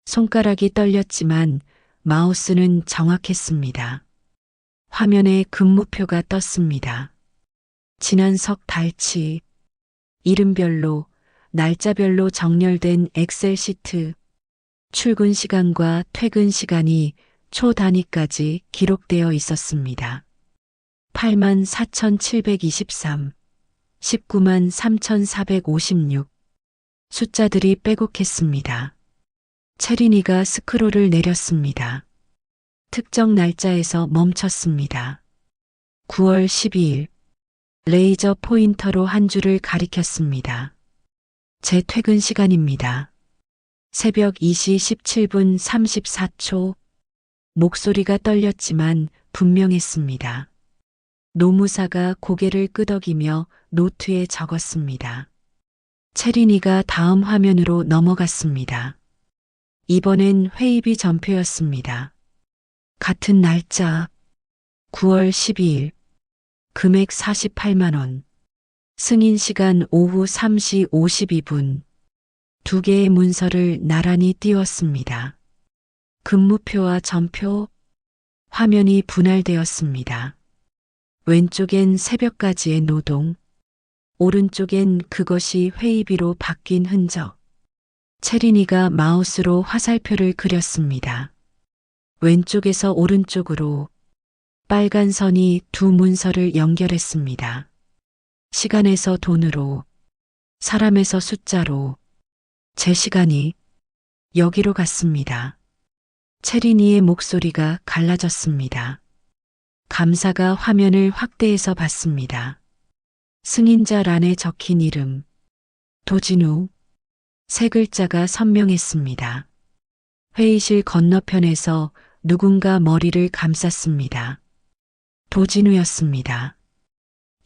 손가락이 떨렸지만 마우스는 정확했습니다. 화면에 근무표가 떴습니다. 지난 석 달치, 이름별로, 날짜별로 정렬된 엑셀 시트, 출근 시간과 퇴근 시간이 초 단위까지 기록되어 있었습니다. 84,723, 193,456. 숫자들이 빼곡했습니다. 채린이가 스크롤을 내렸습니다. 특정 날짜에서 멈췄습니다. 9월 12일. 레이저 포인터로 한 줄을 가리켰습니다. 제 퇴근 시간입니다. 새벽 2시 17분 34초. 목소리가 떨렸지만 분명했습니다. 노무사가 고개를 끄덕이며 노트에 적었습니다. 채린이가 다음 화면으로 넘어갔습니다. 이번엔 회의비 전표였습니다. 같은 날짜 9월 12일 금액 48만 원 승인 시간 오후 3시 52분 두 개의 문서를 나란히 띄웠습니다. 근무표와 전표 화면이 분할되었습니다. 왼쪽엔 새벽까지의 노동, 오른쪽엔 그것이 회의비로 바뀐 흔적. 체린이가 마우스로 화살표를 그렸습니다. 왼쪽에서 오른쪽으로 빨간 선이 두 문서를 연결했습니다. 시간에서 돈으로, 사람에서 숫자로, 제 시간이 여기로 갔습니다. 체린이의 목소리가 갈라졌습니다. 감사가 화면을 확대해서 봤습니다. 승인자란에 적힌 이름, 도진우, 세 글자가 선명했습니다. 회의실 건너편에서 누군가 머리를 감쌌습니다. 도진우였습니다.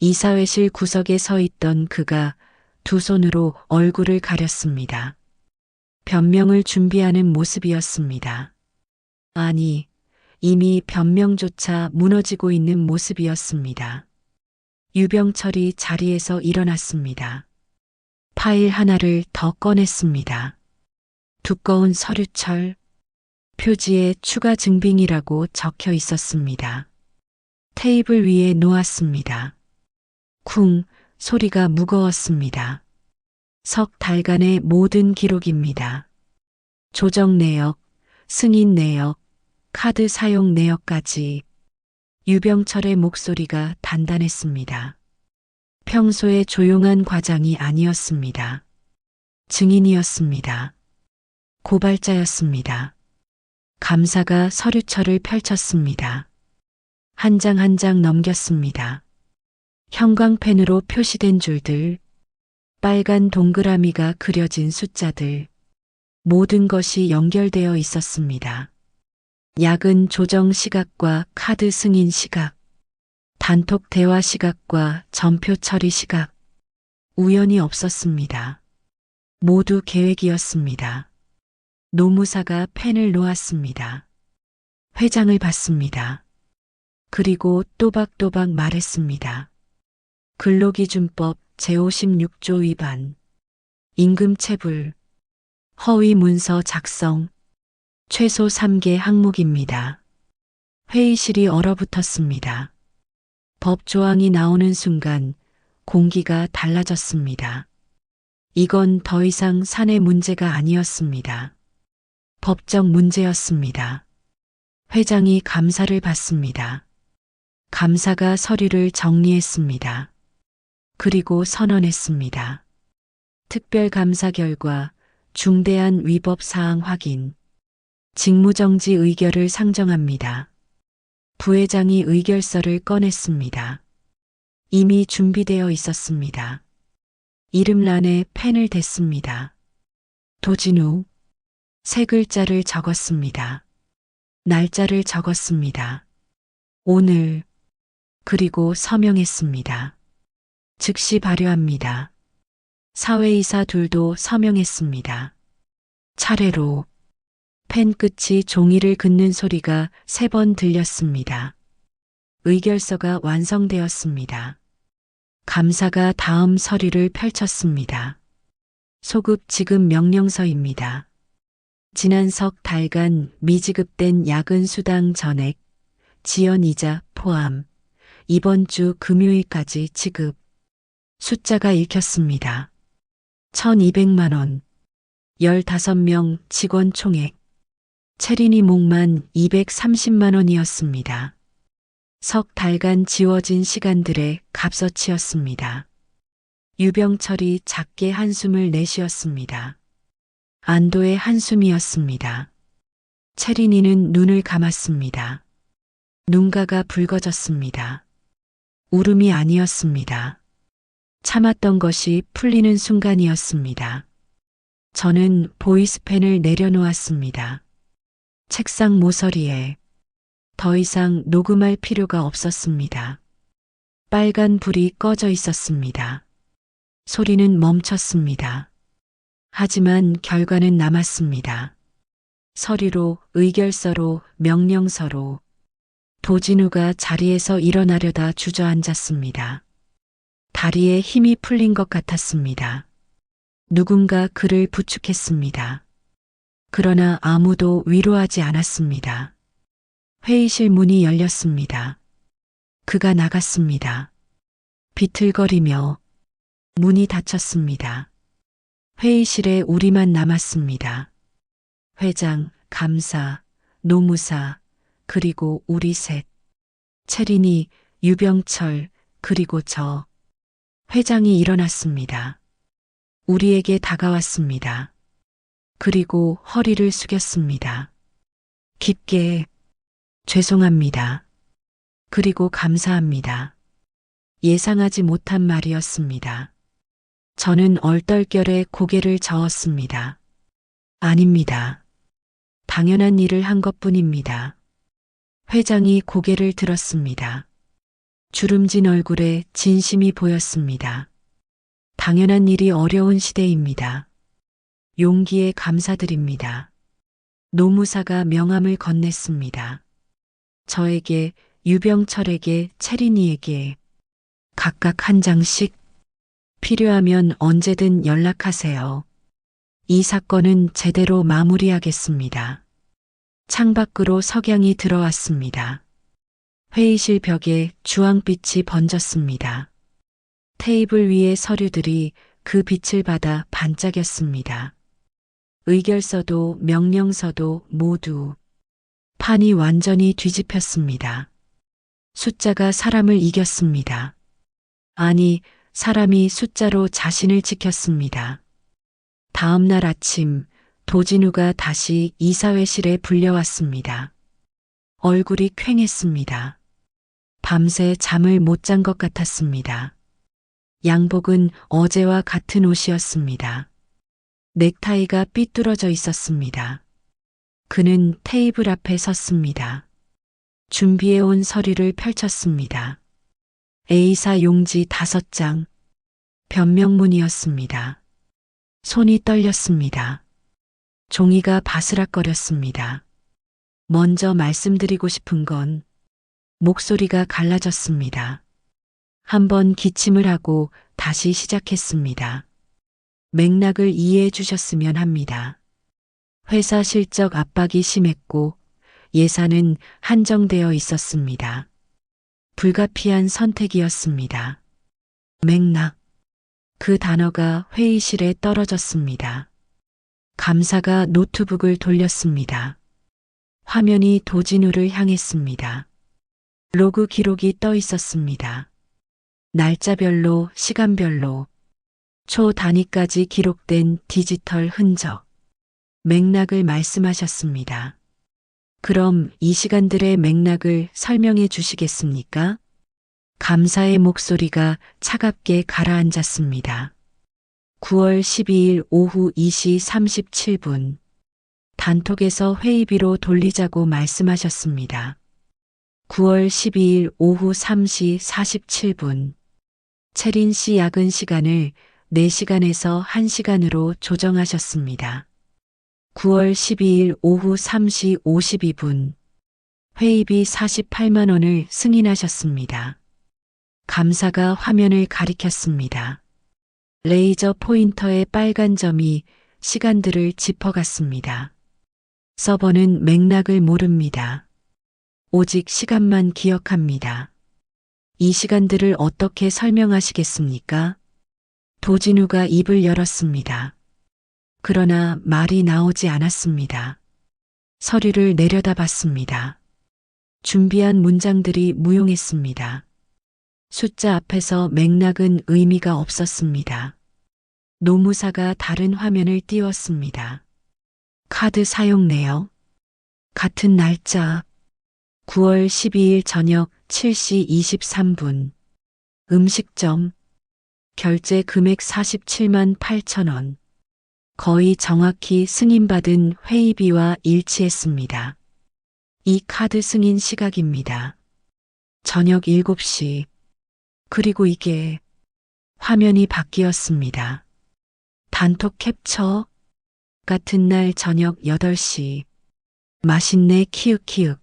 이사회실 구석에 서 있던 그가 두 손으로 얼굴을 가렸습니다. 변명을 준비하는 모습이었습니다. 아니, 이미 변명조차 무너지고 있는 모습이었습니다. 유병철이 자리에서 일어났습니다. 파일 하나를 더 꺼냈습니다. 두꺼운 서류철, 표지에 추가 증빙이라고 적혀 있었습니다. 테이블 위에 놓았습니다. 쿵 소리가 무거웠습니다. 석 달간의 모든 기록입니다. 조정 내역, 승인 내역, 카드 사용 내역까지. 유병철의 목소리가 단단했습니다. 평소에 조용한 과장이 아니었습니다. 증인이었습니다. 고발자였습니다. 감사가 서류철을 펼쳤습니다. 한 장 한 장 넘겼습니다. 형광펜으로 표시된 줄들, 빨간 동그라미가 그려진 숫자들, 모든 것이 연결되어 있었습니다. 야근 조정 시각과 카드 승인 시각, 단톡 대화 시각과 전표 처리 시각, 우연이 없었습니다. 모두 계획이었습니다. 노무사가 펜을 놓았습니다. 회장을 봤습니다. 그리고 또박또박 말했습니다. 근로기준법 제56조 위반, 임금체불, 허위 문서 작성, 최소 3개 항목입니다. 회의실이 얼어붙었습니다. 법 조항이 나오는 순간 공기가 달라졌습니다. 이건 더 이상 사내 문제가 아니었습니다. 법적 문제였습니다. 회장이 감사를 받습니다. 감사가 서류를 정리했습니다. 그리고 선언했습니다. 특별감사 결과 중대한 위법 사항 확인. 직무정지 의결을 상정합니다. 부회장이 의결서를 꺼냈습니다. 이미 준비되어 있었습니다. 이름란에 펜을 댔습니다. 도진우. 세 글자를 적었습니다. 날짜를 적었습니다. 오늘. 그리고 서명했습니다. 즉시 발효합니다. 사회이사 둘도 서명했습니다. 차례로. 펜 끝이 종이를 긋는 소리가 3번 들렸습니다. 의결서가 완성되었습니다. 감사가 다음 서류를 펼쳤습니다. 소급 지급 명령서입니다. 지난 석 달간 미지급된 야근 수당 전액, 지연 이자 포함, 이번 주 금요일까지 지급. 숫자가 읽혔습니다. 1200만 원. 15명 직원 총액. 체린이 목만 230만 원이었습니다. 석 달간 지워진 시간들의 값어치였습니다. 유병철이 작게 한숨을 내쉬었습니다. 안도의 한숨이었습니다. 체린이는 눈을 감았습니다. 눈가가 붉어졌습니다. 울음이 아니었습니다. 참았던 것이 풀리는 순간이었습니다. 저는 보이스펜을 내려놓았습니다. 책상 모서리에 더 이상 녹음할 필요가 없었습니다. 빨간 불이 꺼져 있었습니다. 소리는 멈췄습니다. 하지만 결과는 남았습니다. 서류로, 의결서로, 명령서로. 도진우가 자리에서 일어나려다 주저앉았습니다. 다리에 힘이 풀린 것 같았습니다. 누군가 그를 부축했습니다. 그러나 아무도 위로하지 않았습니다. 회의실 문이 열렸습니다. 그가 나갔습니다. 비틀거리며 문이 닫혔습니다. 회의실에 우리만 남았습니다. 회장, 감사, 노무사, 그리고 우리 셋. 채린이, 유병철, 그리고 저. 회장이 일어났습니다. 우리에게 다가왔습니다. 그리고 허리를 숙였습니다. 깊게 죄송합니다. 그리고 감사합니다. 예상하지 못한 말이었습니다. 저는 얼떨결에 고개를 저었습니다. 아닙니다. 당연한 일을 한 것뿐입니다. 회장이 고개를 들었습니다. 주름진 얼굴에 진심이 보였습니다. 당연한 일이 어려운 시대입니다. 용기에 감사드립니다. 노무사가 명함을 건넸습니다. 저에게, 유병철에게, 채린이에게 각각 한 장씩 필요하면 언제든 연락하세요. 이 사건은 제대로 마무리하겠습니다. 창밖으로 석양이 들어왔습니다. 회의실 벽에 주황빛이 번졌습니다. 테이블 위의 서류들이 그 빛을 받아 반짝였습니다. 의결서도 명령서도 모두. 판이 완전히 뒤집혔습니다. 숫자가 사람을 이겼습니다. 아니, 사람이 숫자로 자신을 지켰습니다. 다음 날 아침, 도진우가 다시 이사회실에 불려왔습니다. 얼굴이 퀭했습니다. 밤새 잠을 못 잔 것 같았습니다. 양복은 어제와 같은 옷이었습니다. 넥타이가 삐뚤어져 있었습니다. 그는 테이블 앞에 섰습니다. 준비해온 서류를 펼쳤습니다. A사 용지 5장. 변명문이었습니다. 손이 떨렸습니다. 종이가 바스락거렸습니다. 먼저 말씀드리고 싶은 건 목소리가 갈라졌습니다. 한번 기침을 하고 다시 시작했습니다. 맥락을 이해해 주셨으면 합니다. 회사 실적 압박이 심했고 예산은 한정되어 있었습니다. 불가피한 선택이었습니다. 맥락. 그 단어가 회의실에 떨어졌습니다. 감사가 노트북을 돌렸습니다. 화면이 도진우를 향했습니다. 로그 기록이 떠 있었습니다. 날짜별로, 시간별로, 초 단위까지 기록된 디지털 흔적. 맥락을 말씀하셨습니다. 그럼 이 시간들의 맥락을 설명해 주시겠습니까? 감사의 목소리가 차갑게 가라앉았습니다. 9월 12일 오후 2시 37분. 단톡에서 회의비로 돌리자고 말씀하셨습니다. 9월 12일 오후 3시 47분. 채린 씨 야근 시간을 4시간에서 1시간으로 조정하셨습니다. 9월 12일 오후 3시 52분. 회의비 48만 원을 승인하셨습니다. 감사가 화면을 가리켰습니다. 레이저 포인터의 빨간 점이 시간들을 짚어갔습니다. 서버는 맥락을 모릅니다. 오직 시간만 기억합니다. 이 시간들을 어떻게 설명하시겠습니까? 도진우가 입을 열었습니다. 그러나 말이 나오지 않았습니다. 서류를 내려다봤습니다. 준비한 문장들이 무용했습니다. 숫자 앞에서 맥락은 의미가 없었습니다. 노무사가 다른 화면을 띄웠습니다. 카드 사용 내역. 같은 날짜. 9월 12일 저녁 7시 23분. 음식점. 결제 금액 47만 8천 원. 거의 정확히 승인받은 회의비와 일치했습니다. 이 카드 승인 시각입니다. 저녁 7시. 그리고 이게 화면이 바뀌었습니다. 단톡 캡처. 같은 날 저녁 8시. 맛있네 키읔키읔.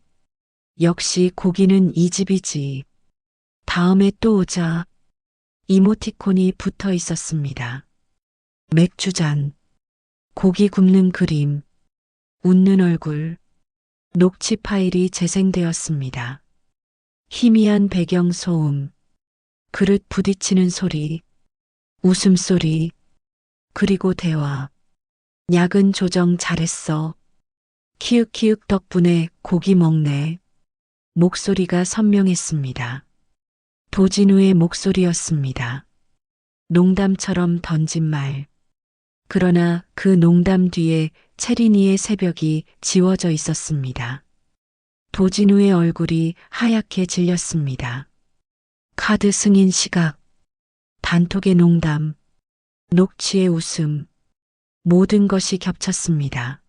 역시 고기는 이 집이지. 다음에 또 오자. 이모티콘이 붙어 있었습니다. 맥주잔. 고기 굽는 그림. 웃는 얼굴. 녹취 파일이 재생되었습니다. 희미한 배경 소음, 그릇 부딪히는 소리, 웃음소리, 그리고 대화. 야근 조정 잘했어. 키읔키읔 덕분에 고기 먹네. 목소리가 선명했습니다. 도진우의 목소리였습니다. 농담처럼 던진 말. 그러나 그 농담 뒤에 채린이의 새벽이 지워져 있었습니다. 도진우의 얼굴이 하얗게 질렸습니다. 카드 승인 시각, 단톡의 농담, 녹취의 웃음, 모든 것이 겹쳤습니다.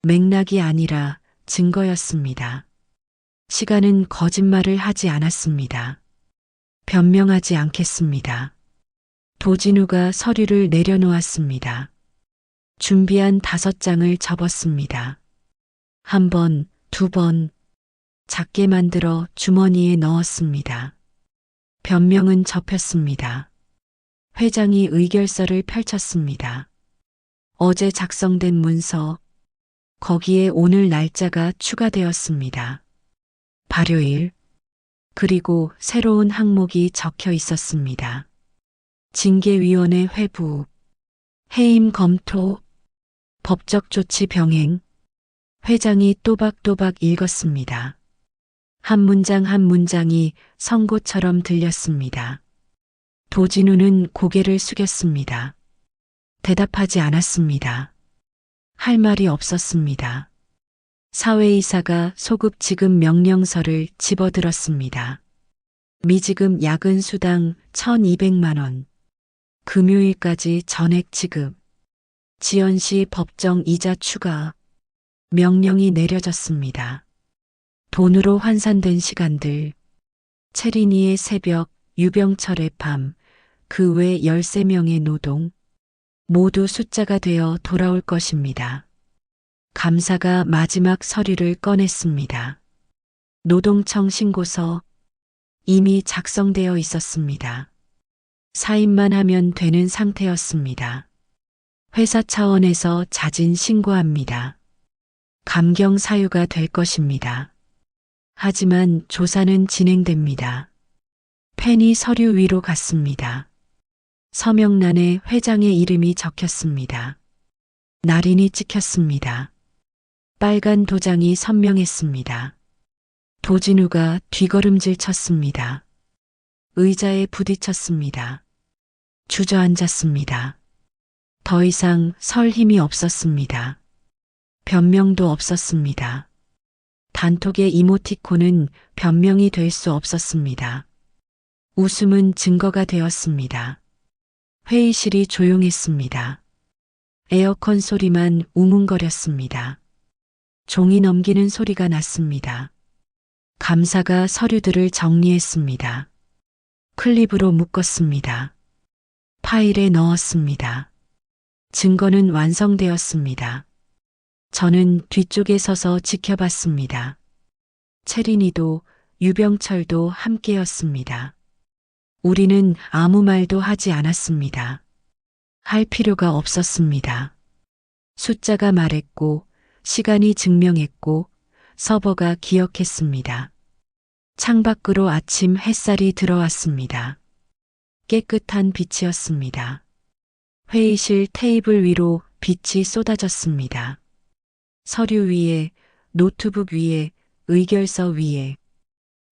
맥락이 아니라 증거였습니다. 시간은 거짓말을 하지 않았습니다. 변명하지 않겠습니다. 도진우가 서류를 내려놓았습니다. 준비한 5장을 접었습니다. 한 번, 2번, 작게 만들어 주머니에 넣었습니다. 변명은 접혔습니다. 회장이 의결서를 펼쳤습니다. 어제 작성된 문서, 거기에 오늘 날짜가 추가되었습니다. 발요일, 그리고 새로운 항목이 적혀 있었습니다. 징계위원회 회부, 해임 검토, 법적 조치 병행. 회장이 또박또박 읽었습니다. 한 문장 한 문장이 선고처럼 들렸습니다. 도진우는 고개를 숙였습니다. 대답하지 않았습니다. 할 말이 없었습니다. 사회이사가 소급 지급 명령서를 집어들었습니다. 미지급 야근 수당 1,200만 원. 금요일까지 전액 지급. 지연시 법정 이자 추가. 명령이 내려졌습니다. 돈으로 환산된 시간들. 채린이의 새벽, 유병철의 밤, 그 외 13명의 노동. 모두 숫자가 되어 돌아올 것입니다. 감사가 마지막 서류를 꺼냈습니다. 노동청 신고서. 이미 작성되어 있었습니다. 사인만 하면 되는 상태였습니다. 회사 차원에서 자진 신고합니다. 감경 사유가 될 것입니다. 하지만 조사는 진행됩니다. 펜이 서류 위로 갔습니다. 서명란에 회장의 이름이 적혔습니다. 날인이 찍혔습니다. 빨간 도장이 선명했습니다. 도진우가 뒷걸음질 쳤습니다. 의자에 부딪혔습니다. 주저앉았습니다. 더 이상 설 힘이 없었습니다. 변명도 없었습니다. 단톡의 이모티콘은 변명이 될 수 없었습니다. 웃음은 증거가 되었습니다. 회의실이 조용했습니다. 에어컨 소리만 웅웅거렸습니다. 종이 넘기는 소리가 났습니다. 감사가 서류들을 정리했습니다. 클립으로 묶었습니다. 파일에 넣었습니다. 증거는 완성되었습니다. 저는 뒤쪽에 서서 지켜봤습니다. 채린이도 유병철도 함께였습니다. 우리는 아무 말도 하지 않았습니다. 할 필요가 없었습니다. 숫자가 말했고, 시간이 증명했고, 서버가 기억했습니다. 창밖으로 아침 햇살이 들어왔습니다. 깨끗한 빛이었습니다. 회의실 테이블 위로 빛이 쏟아졌습니다. 서류 위에, 노트북 위에, 의결서 위에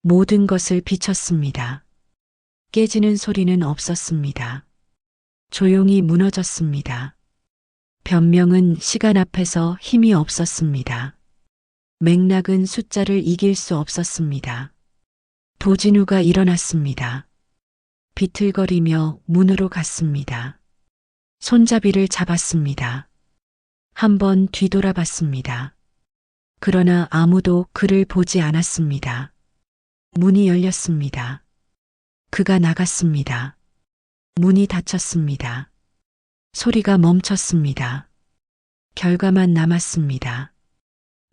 모든 것을 비췄습니다. 깨지는 소리는 없었습니다. 조용히 무너졌습니다. 변명은 시간 앞에서 힘이 없었습니다. 맥락은 숫자를 이길 수 없었습니다. 도진우가 일어났습니다. 비틀거리며 문으로 갔습니다. 손잡이를 잡았습니다. 한번 뒤돌아봤습니다. 그러나 아무도 그를 보지 않았습니다. 문이 열렸습니다. 그가 나갔습니다. 문이 닫혔습니다. 소리가 멈췄습니다. 결과만 남았습니다.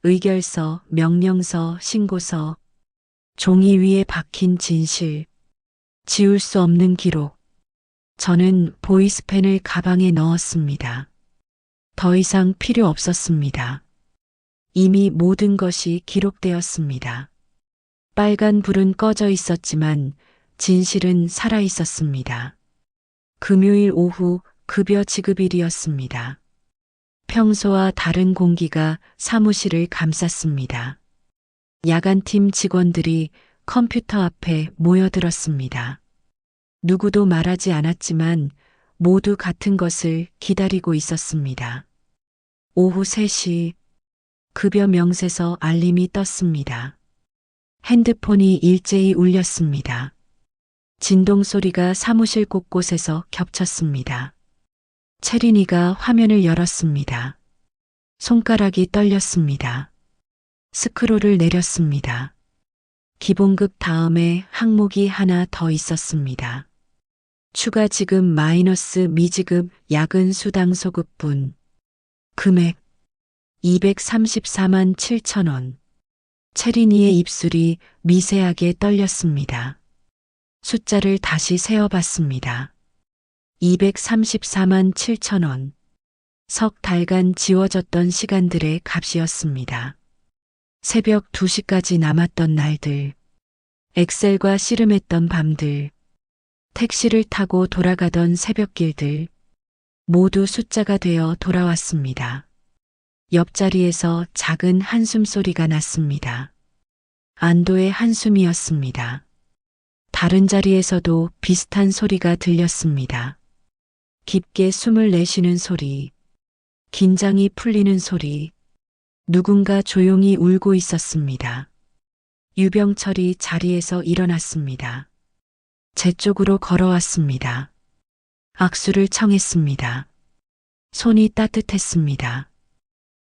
의결서, 명령서, 신고서, 종이 위에 박힌 진실, 지울 수 없는 기록. 저는 보이스펜을 가방에 넣었습니다. 더 이상 필요 없었습니다. 이미 모든 것이 기록되었습니다. 빨간 불은 꺼져 있었지만 진실은 살아 있었습니다. 금요일 오후 급여 지급일이었습니다. 평소와 다른 공기가 사무실을 감쌌습니다. 야간팀 직원들이 컴퓨터 앞에 모여들었습니다. 누구도 말하지 않았지만 모두 같은 것을 기다리고 있었습니다. 오후 3시 급여 명세서 알림이 떴습니다. 핸드폰이 일제히 울렸습니다. 진동 소리가 사무실 곳곳에서 겹쳤습니다. 채린이가 화면을 열었습니다. 손가락이 떨렸습니다. 스크롤을 내렸습니다. 기본급 다음에 항목이 하나 더 있었습니다. 추가 지급 마이너스 미지급 야근 수당 소급분. 금액 234만 7천 원. 채린이의 입술이 미세하게 떨렸습니다. 숫자를 다시 세어봤습니다. 234만 7천 원. 석 달간 지워졌던 시간들의 값이었습니다. 새벽 2시까지 남았던 날들, 엑셀과 씨름했던 밤들, 택시를 타고 돌아가던 새벽길들, 모두 숫자가 되어 돌아왔습니다. 옆자리에서 작은 한숨 소리가 났습니다. 안도의 한숨이었습니다. 다른 자리에서도 비슷한 소리가 들렸습니다. 깊게 숨을 내쉬는 소리, 긴장이 풀리는 소리, 누군가 조용히 울고 있었습니다. 유병철이 자리에서 일어났습니다. 제 쪽으로 걸어왔습니다. 악수를 청했습니다. 손이 따뜻했습니다.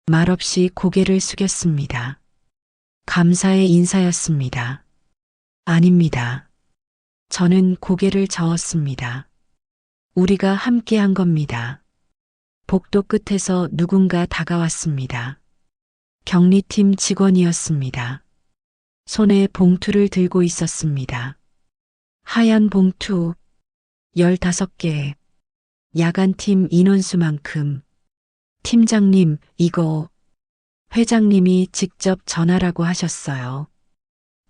말없이 고개를 숙였습니다. 감사의 인사였습니다. 아닙니다. 저는 고개를 저었습니다. 우리가 함께한 겁니다. 복도 끝에서 누군가 다가왔습니다. 격리팀 직원이었습니다. 손에 봉투를 들고 있었습니다. 하얀 봉투 15개. 야간팀 인원수만큼. 팀장님, 이거 회장님이 직접 전하라고 하셨어요.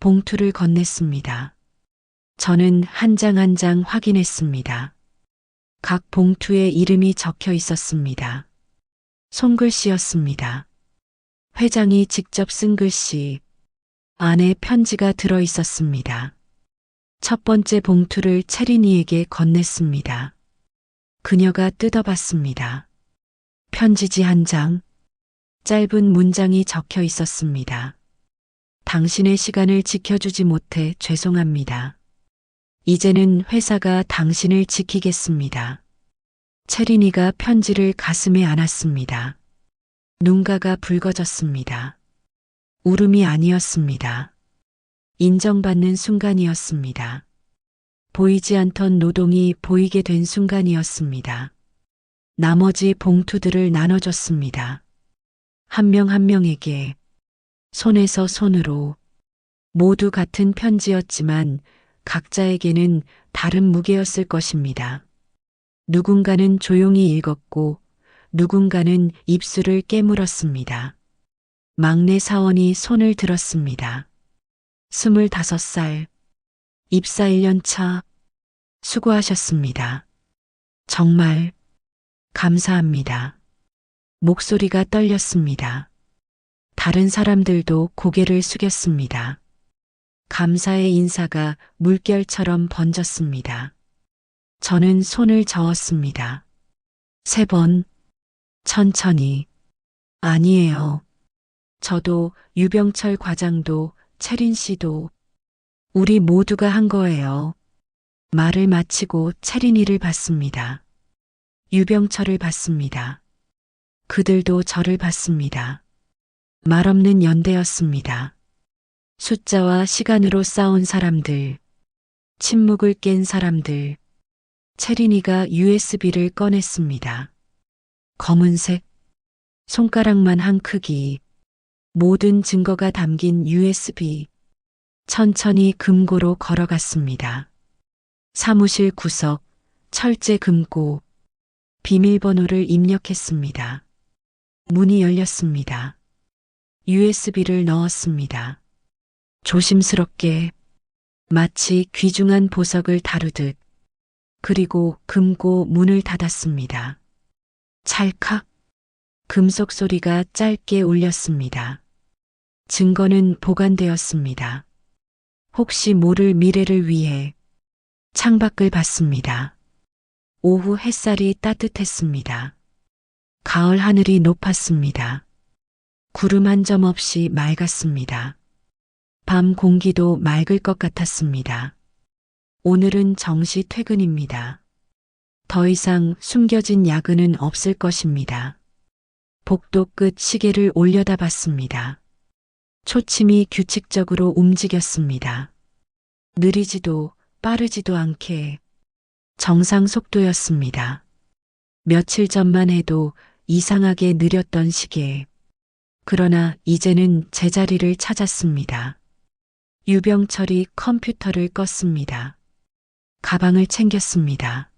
봉투를 건넸습니다. 저는 한 장 한 장 확인했습니다. 각 봉투에 이름이 적혀 있었습니다. 손글씨였습니다. 회장이 직접 쓴 글씨. 안에 편지가 들어 있었습니다. 첫 번째 봉투를 채린이에게 건넸습니다. 그녀가 뜯어봤습니다. 편지지 한 장. 짧은 문장이 적혀 있었습니다. 당신의 시간을 지켜주지 못해 죄송합니다. 이제는 회사가 당신을 지키겠습니다. 채린이가 편지를 가슴에 안았습니다. 눈가가 붉어졌습니다. 울음이 아니었습니다. 인정받는 순간이었습니다. 보이지 않던 노동이 보이게 된 순간이었습니다. 나머지 봉투들을 나눠줬습니다. 한 명 한 명에게 손에서 손으로 모두 같은 편지였지만 각자에게는 다른 무게였을 것입니다. 누군가는 조용히 읽었고 누군가는 입술을 깨물었습니다. 막내 사원이 손을 들었습니다. 25살, 입사 1년 차, 수고하셨습니다. 정말 감사합니다. 목소리가 떨렸습니다. 다른 사람들도 고개를 숙였습니다. 감사의 인사가 물결처럼 번졌습니다. 저는 손을 저었습니다. 3번, 천천히. 아니에요. 저도 유병철 과장도 채린 씨도 우리 모두가 한 거예요. 말을 마치고 채린이를 봤습니다. 유병철을 봤습니다. 그들도 저를 봤습니다. 말없는 연대였습니다. 숫자와 시간으로 싸운 사람들, 침묵을 깬 사람들. 채린이가 USB를 꺼냈습니다. 검은색, 손가락만 한 크기, 모든 증거가 담긴 USB. 천천히 금고로 걸어갔습니다. 사무실 구석, 철제 금고, 비밀번호를 입력했습니다. 문이 열렸습니다. USB를 넣었습니다. 조심스럽게 마치 귀중한 보석을 다루듯 그리고 금고 문을 닫았습니다. 찰칵 금속 소리가 짧게 울렸습니다. 증거는 보관되었습니다. 혹시 모를 미래를 위해 창밖을 봤습니다. 오후 햇살이 따뜻했습니다. 가을 하늘이 높았습니다. 구름 한 점 없이 맑았습니다. 밤 공기도 맑을 것 같았습니다. 오늘은 정시 퇴근입니다. 더 이상 숨겨진 야근은 없을 것입니다. 복도 끝 시계를 올려다 봤습니다. 초침이 규칙적으로 움직였습니다. 느리지도 빠르지도 않게 정상 속도였습니다. 며칠 전만 해도 이상하게 느렸던 시계. 그러나 이제는 제자리를 찾았습니다. 유병철이 컴퓨터를 껐습니다. 가방을 챙겼습니다.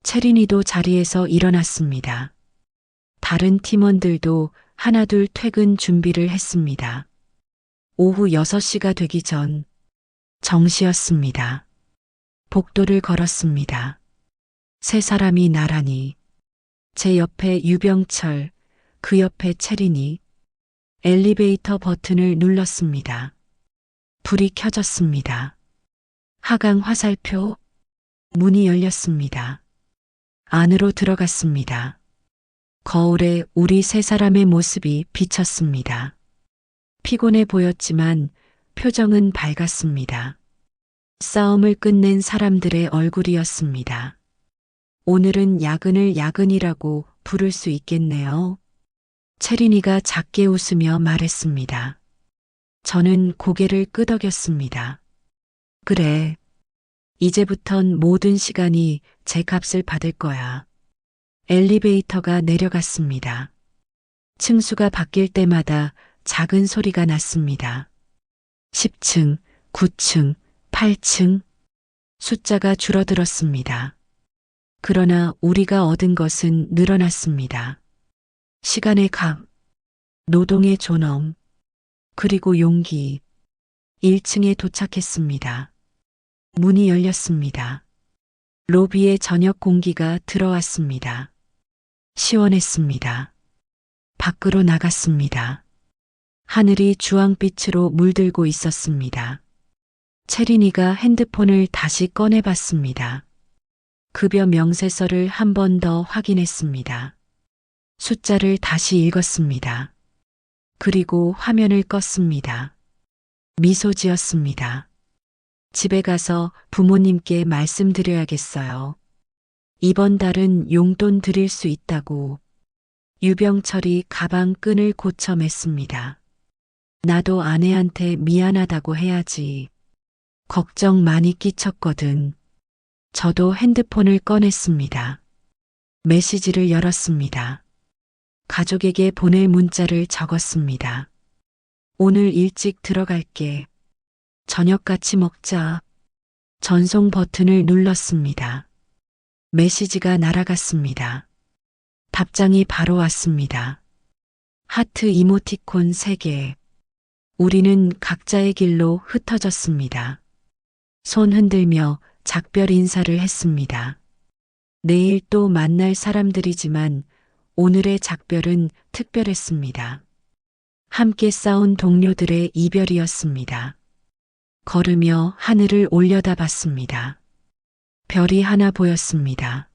채린이도 자리에서 일어났습니다. 다른 팀원들도 하나둘 퇴근 준비를 했습니다. 오후 6시가 되기 전 정시였습니다. 복도를 걸었습니다. 세 사람이 나란히 제 옆에 유병철, 그 옆에 채린이 엘리베이터 버튼을 눌렀습니다. 불이 켜졌습니다. 하강 화살표 문이 열렸습니다. 안으로 들어갔습니다. 거울에 우리 세 사람의 모습이 비쳤습니다. 피곤해 보였지만 표정은 밝았습니다. 싸움을 끝낸 사람들의 얼굴이었습니다. 오늘은 야근을 야근이라고 부를 수 있겠네요. 채린이가 작게 웃으며 말했습니다. 저는 고개를 끄덕였습니다. 그래. 이제부턴 모든 시간이 제 값을 받을 거야. 엘리베이터가 내려갔습니다. 층수가 바뀔 때마다 작은 소리가 났습니다. 10층, 9층, 8층. 숫자가 줄어들었습니다. 그러나 우리가 얻은 것은 늘어났습니다. 시간의 값, 노동의 존엄, 그리고 용기. 1층에 도착했습니다. 문이 열렸습니다. 로비에 저녁 공기가 들어왔습니다. 시원했습니다. 밖으로 나갔습니다. 하늘이 주황빛으로 물들고 있었습니다. 채린이가 핸드폰을 다시 꺼내봤습니다. 급여 명세서를 한 번 더 확인했습니다. 숫자를 다시 읽었습니다. 그리고 화면을 껐습니다. 미소 지었습니다. 집에 가서 부모님께 말씀드려야겠어요. 이번 달은 용돈 드릴 수 있다고. 유병철이 가방 끈을 고쳐 맸습니다. 나도 아내한테 미안하다고 해야지. 걱정 많이 끼쳤거든. 저도 핸드폰을 꺼냈습니다. 메시지를 열었습니다. 가족에게 보낼 문자를 적었습니다. 오늘 일찍 들어갈게. 저녁 같이 먹자. 전송 버튼을 눌렀습니다. 메시지가 날아갔습니다. 답장이 바로 왔습니다. 하트 이모티콘 3개. 우리는 각자의 길로 흩어졌습니다. 손 흔들며 작별 인사를 했습니다. 내일 또 만날 사람들이지만 오늘의 작별은 특별했습니다. 함께 싸운 동료들의 이별이었습니다. 걸으며 하늘을 올려다봤습니다. 별이 하나 보였습니다.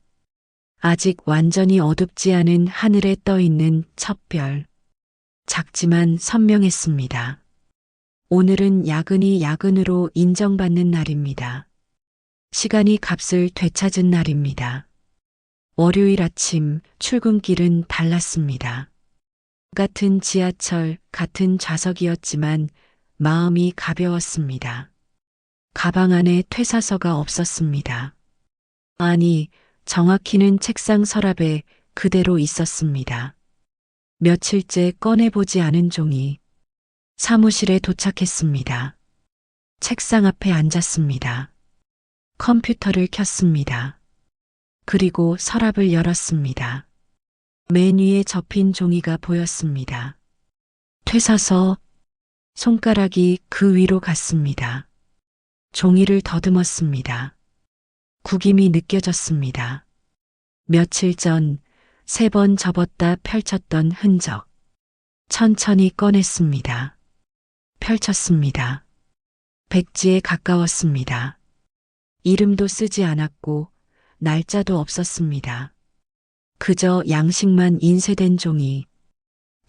아직 완전히 어둡지 않은 하늘에 떠 있는 첫 별. 작지만 선명했습니다. 오늘은 야근이 야근으로 인정받는 날입니다. 시간이 값을 되찾은 날입니다. 월요일 아침 출근길은 달랐습니다. 같은 지하철, 같은 좌석이었지만 마음이 가벼웠습니다. 가방 안에 퇴사서가 없었습니다. 아니, 정확히는 책상 서랍에 그대로 있었습니다. 며칠째 꺼내보지 않은 종이. 사무실에 도착했습니다. 책상 앞에 앉았습니다. 컴퓨터를 켰습니다. 그리고 서랍을 열었습니다. 맨 위에 접힌 종이가 보였습니다. 퇴사서. 손가락이 그 위로 갔습니다. 종이를 더듬었습니다. 구김이 느껴졌습니다. 며칠 전 3번 접었다 펼쳤던 흔적. 천천히 꺼냈습니다. 펼쳤습니다. 백지에 가까웠습니다. 이름도 쓰지 않았고 날짜도 없었습니다. 그저 양식만 인쇄된 종이.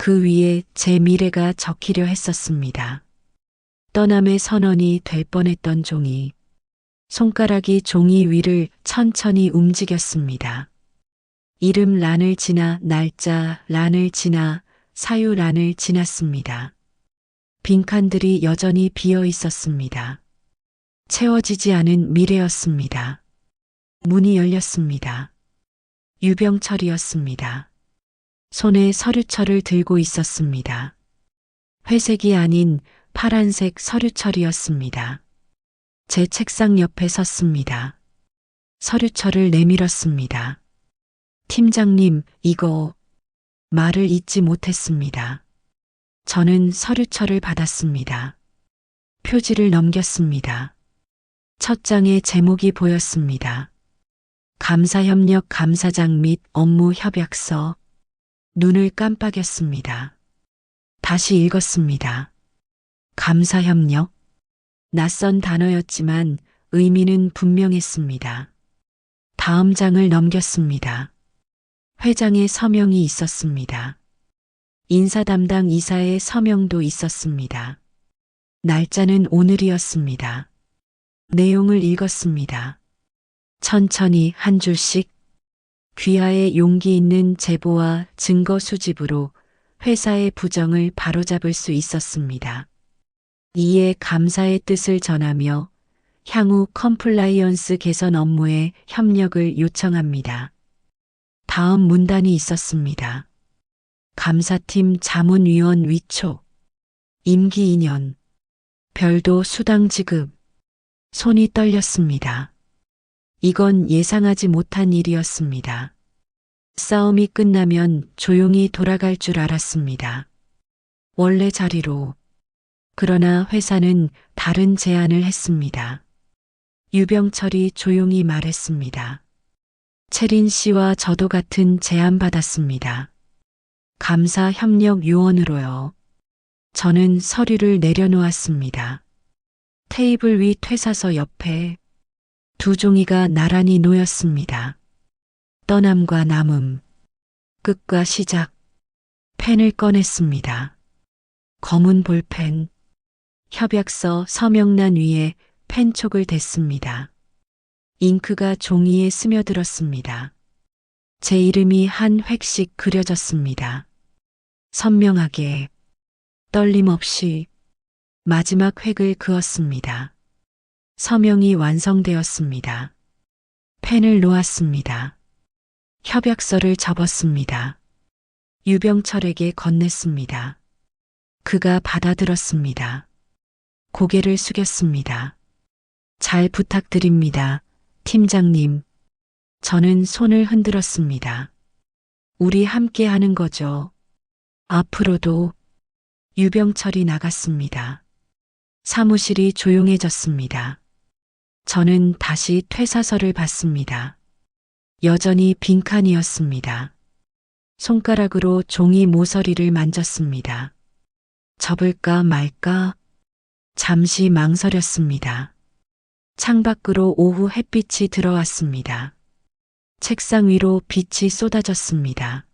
그 위에 제 미래가 적히려 했었습니다. 떠남의 선언이 될 뻔했던 종이. 손가락이 종이 위를 천천히 움직였습니다. 이름 란을 지나 날짜 란을 지나 사유 란을 지났습니다. 빈칸들이 여전히 비어 있었습니다. 채워지지 않은 미래였습니다. 문이 열렸습니다. 유병철이었습니다. 손에 서류철을 들고 있었습니다. 회색이 아닌 파란색 서류철이었습니다. 제 책상 옆에 섰습니다. 서류철을 내밀었습니다. 팀장님, 이거. 말을 잇지 못했습니다. 저는 서류철을 받았습니다. 표지를 넘겼습니다. 첫 장에 제목이 보였습니다. 감사협력 감사장 및 업무 협약서. 눈을 깜빡였습니다. 다시 읽었습니다. 감사협력. 낯선 단어였지만 의미는 분명했습니다. 다음 장을 넘겼습니다. 회장의 서명이 있었습니다. 인사 담당 이사의 서명도 있었습니다. 날짜는 오늘이었습니다. 내용을 읽었습니다. 천천히 한 줄씩. 귀하의 용기 있는 제보와 증거 수집으로 회사의 부정을 바로잡을 수 있었습니다. 이에 감사의 뜻을 전하며 향후 컴플라이언스 개선 업무에 협력을 요청합니다. 다음 문단이 있었습니다. 감사팀 자문위원 위촉. 임기 2년. 별도 수당 지급. 손이 떨렸습니다. 이건 예상하지 못한 일이었습니다. 싸움이 끝나면 조용히 돌아갈 줄 알았습니다. 원래 자리로. 그러나 회사는 다른 제안을 했습니다. 유병철이 조용히 말했습니다. 채린 씨와 저도 같은 제안 받았습니다. 감사 협력 요원으로요. 저는 서류를 내려놓았습니다. 테이블 위 퇴사서 옆에 2종이가 나란히 놓였습니다. 떠남과 남음, 끝과 시작. 펜을 꺼냈습니다. 검은 볼펜, 협약서 서명란 위에 펜촉을 댔습니다. 잉크가 종이에 스며들었습니다. 제 이름이 한 획씩 그려졌습니다. 선명하게, 떨림 없이 마지막 획을 그었습니다. 서명이 완성되었습니다. 펜을 놓았습니다. 협약서를 접었습니다. 유병철에게 건넸습니다. 그가 받아들었습니다. 고개를 숙였습니다. 잘 부탁드립니다, 팀장님. 저는 손을 흔들었습니다. 우리 함께 하는 거죠. 앞으로도. 유병철이 나갔습니다. 사무실이 조용해졌습니다. 저는 다시 퇴사서를 봤습니다. 여전히 빈칸이었습니다. 손가락으로 종이 모서리를 만졌습니다. 접을까 말까? 잠시 망설였습니다. 창밖으로 오후 햇빛이 들어왔습니다. 책상 위로 빛이 쏟아졌습니다.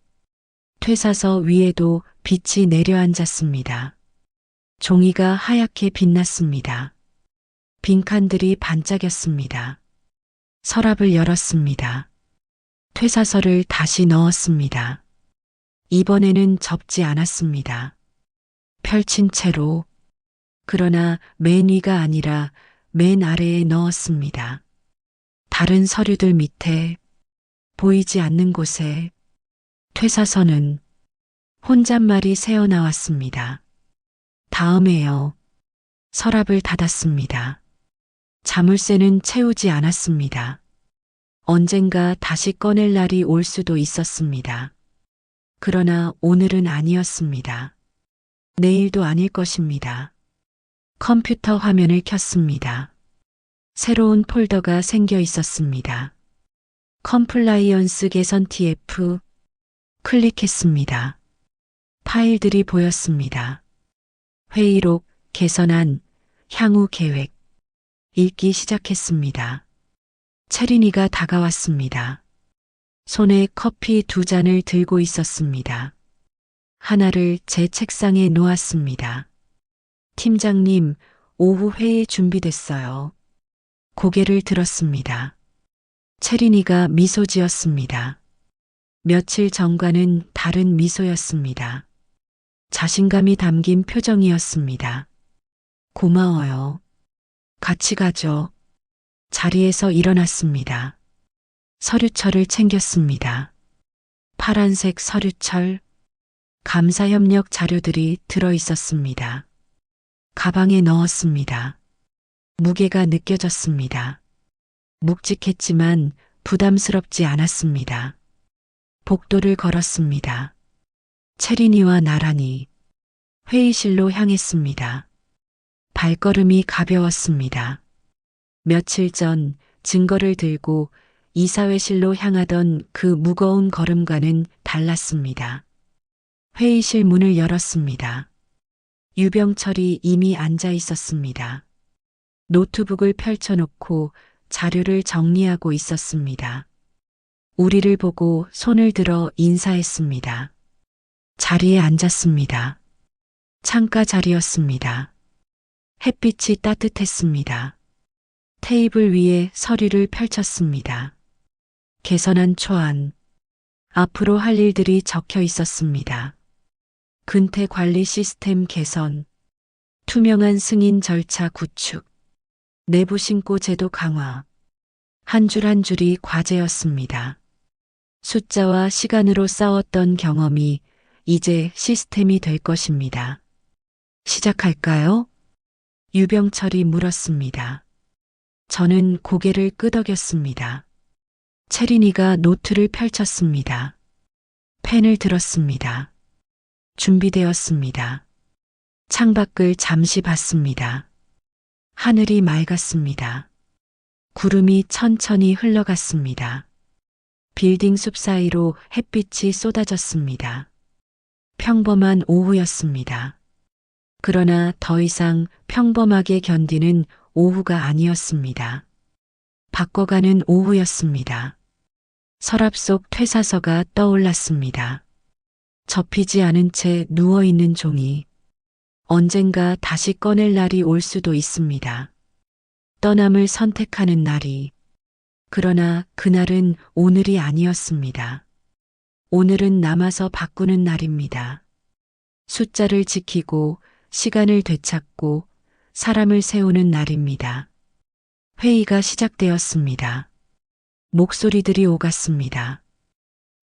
퇴사서 위에도 빛이 내려앉았습니다. 종이가 하얗게 빛났습니다. 빈칸들이 반짝였습니다. 서랍을 열었습니다. 퇴사서를 다시 넣었습니다. 이번에는 접지 않았습니다. 펼친 채로. 그러나 맨 위가 아니라 맨 아래에 넣었습니다. 다른 서류들 밑에, 보이지 않는 곳에. 퇴사서는 혼잣말이 새어나왔습니다. 다음에요. 서랍을 닫았습니다. 자물쇠는 채우지 않았습니다. 언젠가 다시 꺼낼 날이 올 수도 있었습니다. 그러나 오늘은 아니었습니다. 내일도 아닐 것입니다. 컴퓨터 화면을 켰습니다. 새로운 폴더가 생겨 있었습니다. 컴플라이언스 개선 TF 클릭했습니다. 파일들이 보였습니다. 회의록, 개선안, 향후 계획. 읽기 시작했습니다. 채린이가 다가왔습니다. 손에 커피 2잔을 들고 있었습니다. 하나를 제 책상에 놓았습니다. 팀장님, 오후 회의 준비됐어요. 고개를 들었습니다. 채린이가 미소 지었습니다. 며칠 전과는 다른 미소였습니다. 자신감이 담긴 표정이었습니다. 고마워요. 같이 가죠. 자리에서 일어났습니다. 서류철을 챙겼습니다. 파란색 서류철, 감사협력 자료들이 들어 있었습니다. 가방에 넣었습니다. 무게가 느껴졌습니다. 묵직했지만 부담스럽지 않았습니다. 복도를 걸었습니다. 채린이와 나란히 회의실로 향했습니다. 발걸음이 가벼웠습니다. 며칠 전 증거를 들고 이사회실로 향하던 그 무거운 걸음과는 달랐습니다. 회의실 문을 열었습니다. 유병철이 이미 앉아 있었습니다. 노트북을 펼쳐놓고 자료를 정리하고 있었습니다. 우리를 보고 손을 들어 인사했습니다. 자리에 앉았습니다. 창가 자리였습니다. 햇빛이 따뜻했습니다. 테이블 위에 서류를 펼쳤습니다. 개선안 초안. 앞으로 할 일들이 적혀 있었습니다. 근태 관리 시스템 개선. 투명한 승인 절차 구축. 내부 신고 제도 강화. 한 줄 한 줄이 과제였습니다. 숫자와 시간으로 싸웠던 경험이 이제 시스템이 될 것입니다. 시작할까요? 유병철이 물었습니다. 저는 고개를 끄덕였습니다. 채린이가 노트를 펼쳤습니다. 펜을 들었습니다. 준비되었습니다. 창밖을 잠시 봤습니다. 하늘이 맑았습니다. 구름이 천천히 흘러갔습니다. 빌딩 숲 사이로 햇빛이 쏟아졌습니다. 평범한 오후였습니다. 그러나 더 이상 평범하게 견디는 오후가 아니었습니다. 바꿔가는 오후였습니다. 서랍 속 퇴사서가 떠올랐습니다. 접히지 않은 채 누워있는 종이. 언젠가 다시 꺼낼 날이 올 수도 있습니다. 떠남을 선택하는 날이. 그러나 그날은 오늘이 아니었습니다. 오늘은 남아서 바꾸는 날입니다. 숫자를 지키고 시간을 되찾고 사람을 세우는 날입니다. 회의가 시작되었습니다. 목소리들이 오갔습니다.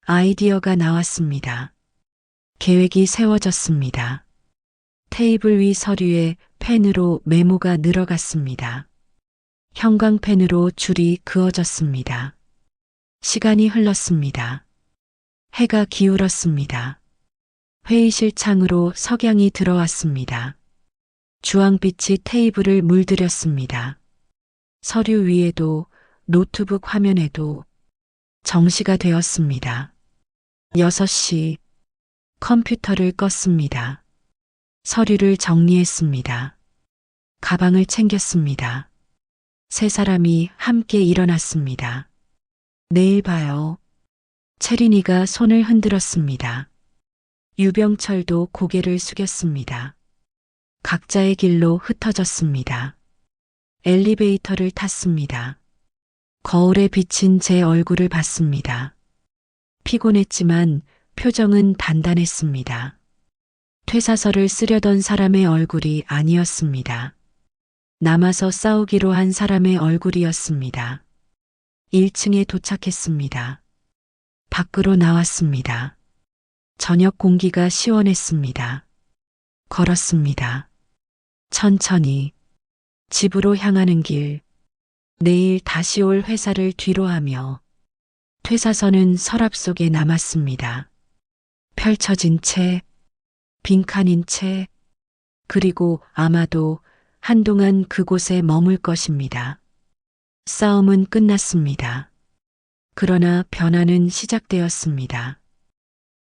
아이디어가 나왔습니다. 계획이 세워졌습니다. 테이블 위 서류에 펜으로 메모가 늘어갔습니다. 형광펜으로 줄이 그어졌습니다. 시간이 흘렀습니다. 해가 기울었습니다. 회의실 창으로 석양이 들어왔습니다. 주황빛이 테이블을 물들였습니다. 서류 위에도 노트북 화면에도 정시가 되었습니다. 6시. 컴퓨터를 껐습니다. 서류를 정리했습니다. 가방을 챙겼습니다. 세 사람이 함께 일어났습니다. 내일 봐요. 채린이가 손을 흔들었습니다. 유병철도 고개를 숙였습니다. 각자의 길로 흩어졌습니다. 엘리베이터를 탔습니다. 거울에 비친 제 얼굴을 봤습니다. 피곤했지만 표정은 단단했습니다. 퇴사서를 쓰려던 사람의 얼굴이 아니었습니다. 남아서 싸우기로 한 사람의 얼굴이었습니다. 1층에 도착했습니다. 밖으로 나왔습니다. 저녁 공기가 시원했습니다. 걸었습니다. 천천히 집으로 향하는 길, 내일 다시 올 회사를 뒤로하며 퇴사서는 서랍 속에 남았습니다. 펼쳐진 채, 빈칸인 채, 그리고 아마도 한동안 그곳에 머물 것입니다. 싸움은 끝났습니다. 그러나 변화는 시작되었습니다.